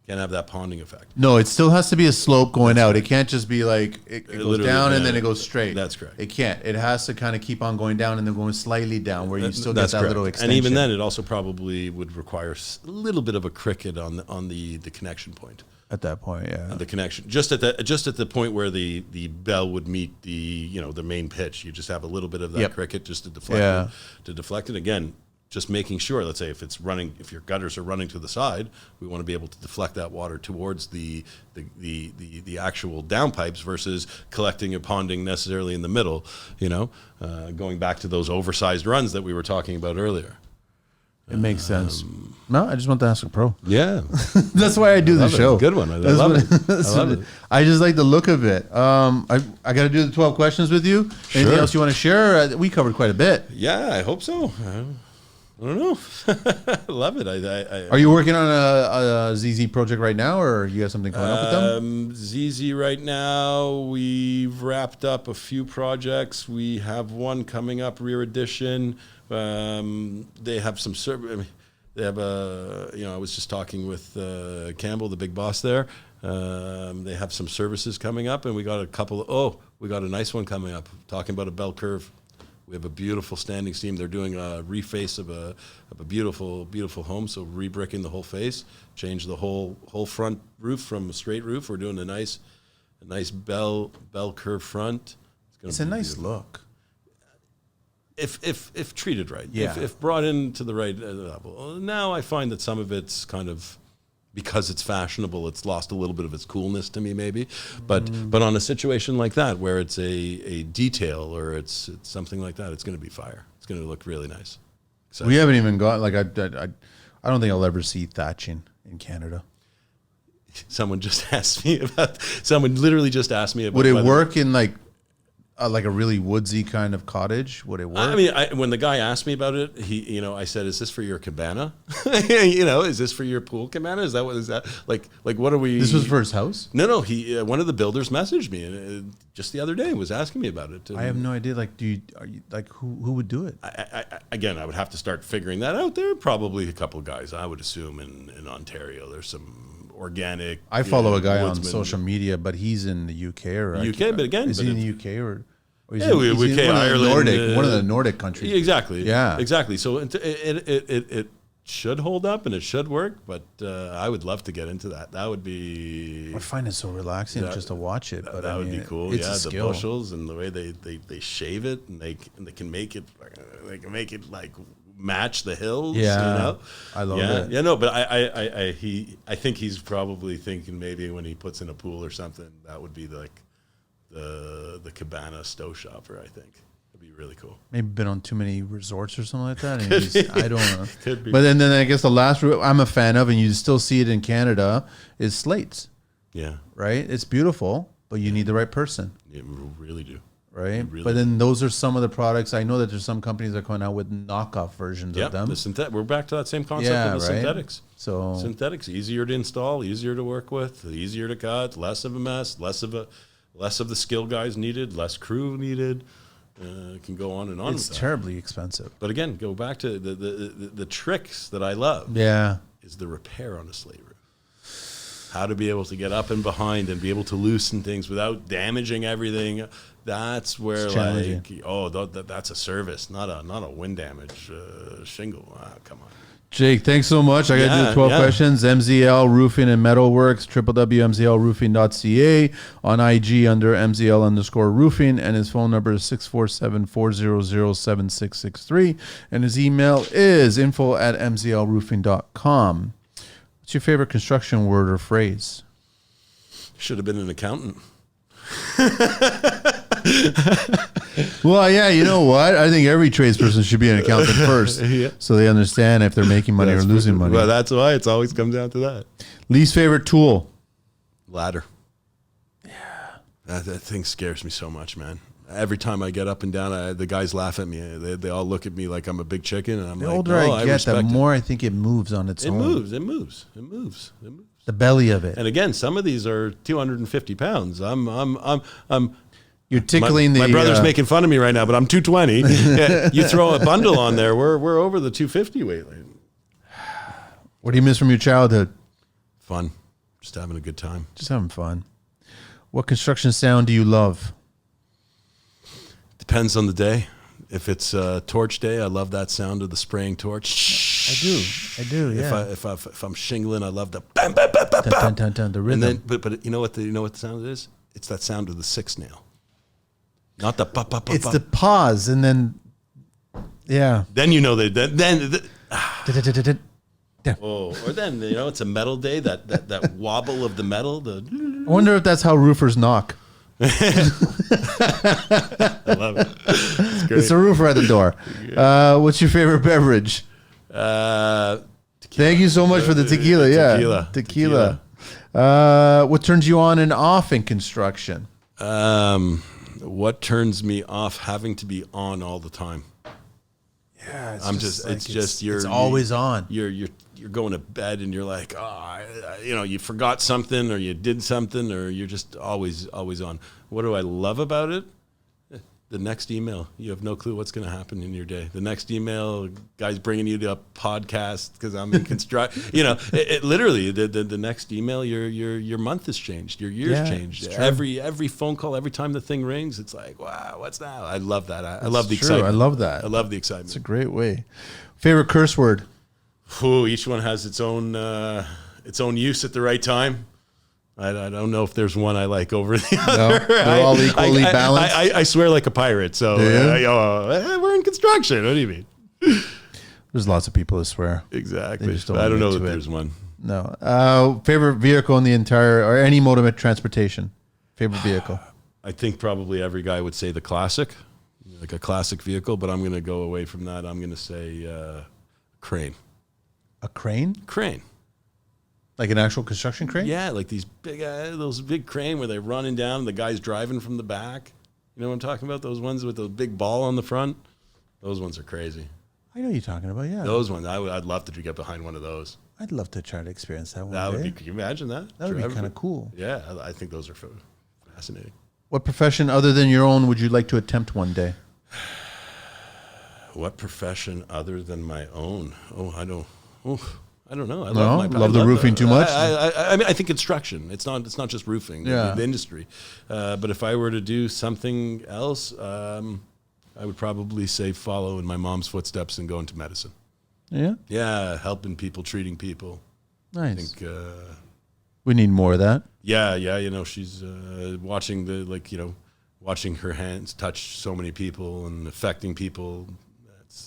Can't have that ponding effect. No, it still has to be a slope going out. It can't just be like it goes down and then it goes straight. That's correct. It can't. It has to kind of keep on going down and then going slightly down where you still get that little extension. And even then, it also probably would require a little bit of a cricket on the connection point. At that point, yeah. The connection, just at the point where the bell would meet the main pitch, you just have a little bit of that cricket just to deflect it. Again, just making sure, let's say if your gutters are running to the side, we want to be able to deflect that water towards the actual downpipes versus collecting and ponding necessarily in the middle, going back to those oversized runs that we were talking about earlier. It makes sense. No, I just want to ask a pro. Yeah. That's why I do the show. Good one. I love it. I just like the look of it. I got to do the 12 questions with you. Sure. Anything else you want to share? We covered quite a bit. Yeah, I hope so. I don't know. I love it. Are you working on a ZZ project right now, or you got something coming up with them? ZZ right now, we've wrapped up a few projects. We have one coming up, rear addition. They have some they have I was just talking with Campbell, the big boss there. They have some services coming up, and we got we got a nice one coming up, talking about a bell curve. We have a beautiful standing seam. They're doing a reface of a beautiful, beautiful home. So rebricking the whole face, change the whole front roof from a straight roof. We're doing a nice bell curve front. It's a nice look. If treated right, yeah. If brought into the right level. Now I find that some of it's kind of, because it's fashionable, it's lost a little bit of its coolness to me, maybe. But on a situation like that, where it's a detail or it's something like that, it's going to be fire. It's going to look really nice. We haven't even got I don't think I'll ever see thatching in Canada. Someone literally just asked me about. Would it work in like a really woodsy kind of cottage? Would it work? I mean, when the guy asked me about it, I said, "Is this for your cabana? Is this for your pool cabana? Is that like what are we?" This was for his house? No. He one of the builders messaged me just the other day, was asking me about it. I have no idea. Like, who would do it? I would have to start figuring that out. There are probably a couple of guys, I would assume, in Ontario. There's some organic. I follow a guy on social media, but he's in the UK but again, is he in the UK or? Yeah, UK, Ireland, one of the Nordic countries. Exactly. Yeah, exactly. So it should hold up and it should work, but I would love to get into that. That would be. I find it so relaxing just to watch it. But that would be cool. It's yeah, a the skill. bushels and the way they shave it, and they can make it like match the hills. Yeah, I love it. Yeah, no, but I think he's probably thinking maybe when he puts in a pool or something, that would be like the cabana stove shopper. I think it'd be really cool. Maybe been on too many resorts or something like that. And I don't know. Could be. But then I guess the last I'm a fan of, and you still see it in Canada, is slates. Yeah. Right. It's beautiful, but you need the right person. Yeah, we really do. Right. Really but then those are some of the products. I know that there's some companies that are coming out with knockoff versions of them. We're back to that same concept of the synthetics. So synthetics, easier to install, easier to work with, easier to cut, less of a mess, less of the skill guys needed, less crew needed. Can go on and on. It's terribly expensive. But again, go back to the tricks that I love. Yeah. Is the repair on a slate roof. how to be able to get up and behind and be able to loosen things without damaging everything. That's where that's a service, not a wind damage shingle. Come on. Jake, thanks so much. I got to do the 12 questions. MZL Roofing and Metal Works, www.mzlroofing.ca, on IG under MZL_roofing, and his phone number is 647-400-7663, and his email is info@mzlroofing.com. What's your favorite construction word or phrase? Should have been an accountant. Well, yeah, you know what? I think every tradesperson should be an accountant first, so they understand if they're making money or losing money. Well, that's why it's always comes down to that. Least favorite tool? Ladder. Yeah. That thing scares me so much, man. Every time I get up and down, the guys laugh at me. They all look at me like I'm a big chicken, and I'm the like, older I get, the more I think it moves on its own. It moves. The belly of it. And again, some of these are 250 pounds. You're tickling my brother's making fun of me right now, but I'm 220. You throw a bundle on there, we're over the 250 weight. What do you miss from your childhood? Fun. Just having a good time. Just having fun. What construction sound do you love? Depends on the day. If it's torch day, I love that sound of the spraying torch. I do. Yeah. If I'm shingling, I love the bam bam bam bam bam. Dun, dun, dun, the rhythm. And then, but you know what the sound is? It's that sound of the 6-nail. Not the pop pop pop. It's the pause, and then Then you know or then it's a metal day. That wobble of the metal. I wonder if that's how roofers knock. I love it. It's great. It's a roofer at the door. What's your favorite beverage? Thank you so much for the tequila. Yeah, tequila. What turns you on and off in construction? What turns me off? Having to be on all the time. Yeah, it's always on. You're going to bed and you're like, you forgot something or you did something or you're just always on. What do I love about it? The next email, you have no clue what's going to happen in your day. The next email, guy's bringing you to a podcast because I'm in construction. It literally the next email, your month has changed, your year's changed. Every phone call, every time the thing rings, it's like, wow, what's that? I love that. I love the excitement. I love that. I love the excitement. It's a great way. Favorite curse word? Each one has its own use at the right time. I don't know if there's one I like over the other. They're all equally balanced. I swear like a pirate. So we're in construction. What do you mean? There's lots of people that swear. Exactly. I don't know that there's one. No. Favorite vehicle in the entire or any mode of transportation? Favorite vehicle? I think probably every guy would say the classic, like a classic vehicle. But I'm going to go away from that. I'm going to say crane. A crane? Crane. Like an actual construction crane? Yeah, like those big crane where they're running down and the guy's driving from the back. You know what I'm talking about? Those ones with the big ball on the front? Those ones are crazy. I know what you're talking about, yeah. Those ones, I'd love to get behind one of those. I'd love to try to experience that one. Can you imagine that? That would be kind of cool. Yeah, I think those are fascinating. What profession other than your own would you like to attempt one day? What profession other than my own? I don't know. I love the roofing too much. I mean, I think construction. It's not just roofing. The industry. But if I were to do something else, I would probably say follow in my mom's footsteps and go into medicine. Yeah. Yeah, helping people, treating people. Nice. I think we need more of that. Yeah. She's watching watching her hands touch so many people and affecting people.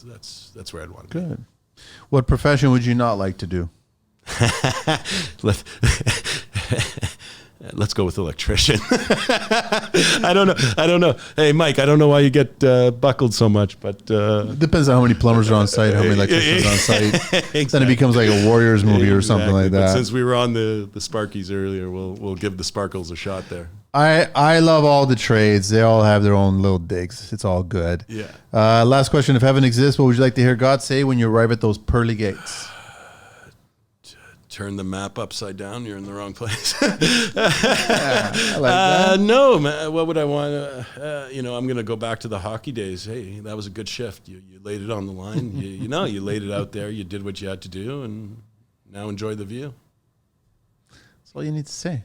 That's where I'd want to be. Good. What profession would you not like to do? Let's go with electrician. I don't know. Hey, Mike, I don't know why you get buckled so much, but it depends on how many plumbers are on site, how many electricians are on site. Exactly. Then it becomes like a Warriors movie or something like that. But since we were on the Sparkies earlier, we'll give the Sparkles a shot there. I love all the trades. They all have their own little digs. It's all good. Yeah. Last question. If heaven exists, what would you like to hear God say when you arrive at those pearly gates? Turn the map upside down. You're in the wrong place. I like that. No, man. What would I want? I'm going to go back to the hockey days. Hey, that was a good shift. You laid it on the line. you laid it out there. You did what you had to do, and now enjoy the view. That's all you need to say.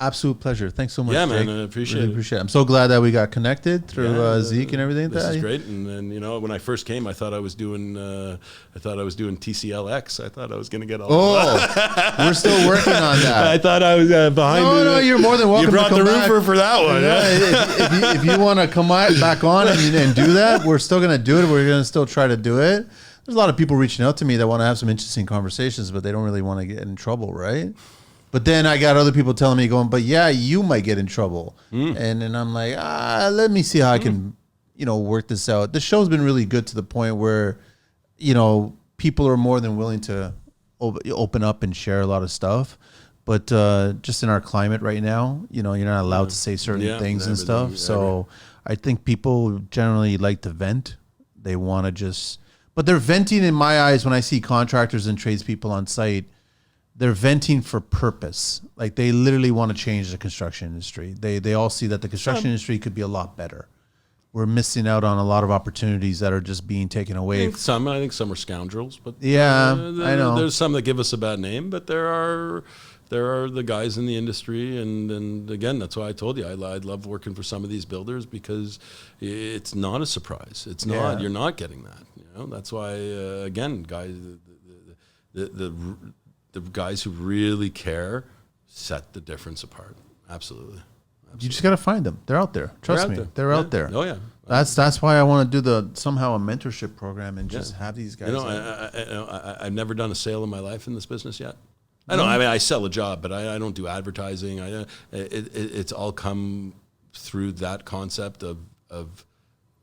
Absolute pleasure. Thanks so much. Yeah, man, Jake. I appreciate Really it. appreciate it. I'm so glad that we got connected through Zeke and everything. This is great. And then, you know, when I first came, I thought I was doing TCLX. I thought I was going to get all. Oh, we're still working on that. I thought I was behind. No, you're more than welcome. You brought to come the back. roofer for that one. Yeah, if you want to come back on and do that, we're still going to do it. We're going to still try to do it. There's a lot of people reaching out to me that want to have some interesting conversations, but they don't really want to get in trouble, right? But then I got other people telling me, going, but yeah, you might get in trouble. And then I'm like, let me see how I can, you know, work this out. The show's been really good to the point where, you know, people are more than willing to open up and share a lot of stuff. But just in our climate right now, you know, you're not allowed to say certain things and stuff. So I think people generally like to vent. They want to just, but they're venting in my eyes when I see contractors and tradespeople on site. They're venting for purpose. Like they literally want to change the construction industry. They all see that the construction industry could be a lot better. We're missing out on a lot of opportunities that are just being taken away. I think some are scoundrels, but yeah, I know. There's some that give us a bad name, but there are the guys in the industry, and again, that's why I told you I love working for some of these builders because it's not a surprise. It's not. You're not getting that. You know, that's why again, guys, the guys who really care set the difference apart. Absolutely. You just got to find them. They're out there. Trust me. They're out there. Oh, yeah. That's why I want to do somehow a mentorship program and just have these guys. You know, I've never done a sale in my life in this business yet. I know. I mean, I sell a job, but I don't do advertising. It's all come through that concept of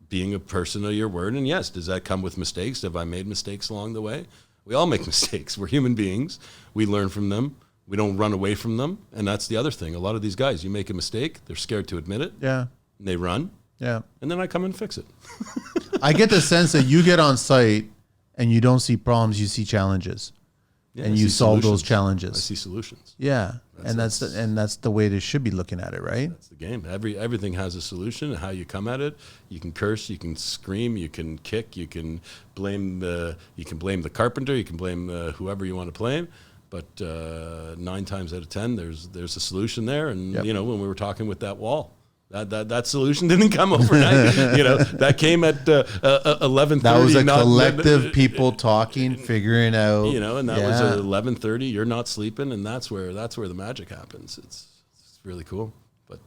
being a person of your word. And yes, does that come with mistakes? Have I made mistakes along the way? We all make mistakes. We're human beings. We learn from them. We don't run away from them. And that's the other thing. A lot of these guys, you make a mistake, they're scared to admit it. Yeah. And they run. Yeah. And then I come and fix it. I get the sense that you get on site and you don't see problems, you see challenges. Yeah, and you solve those I challenges. see solutions. Yeah. That's the way they should be looking at it, right? That's the game. Everything has a solution. How you come at it, you can curse, you can scream, you can kick, you can blame the carpenter, you can blame whoever you want to blame. But 9 times out of 10, there's a solution there. And you know, when we were talking with that wall, that solution didn't come overnight. You know, that came at 11:30. That was a collective people talking, figuring out. You know, and that was at 11:30. You're not sleeping, and that's where the magic happens. It's really cool. But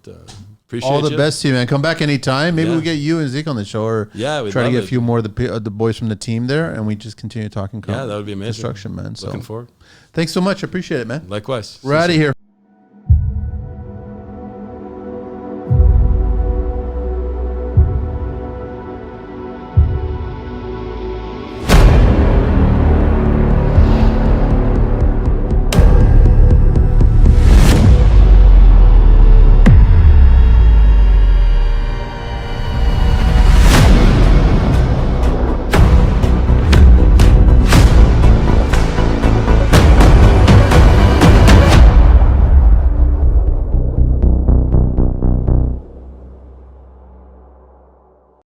appreciate all the you. best to you, man. Come back anytime. Maybe we'll get you and Zeke on the show, or try to get a few more of the boys from the team there, and we just continue talking. Yeah, that would be amazing. Construction, man. Looking forward. Thanks so much. I appreciate it, man. Likewise. We're out of here.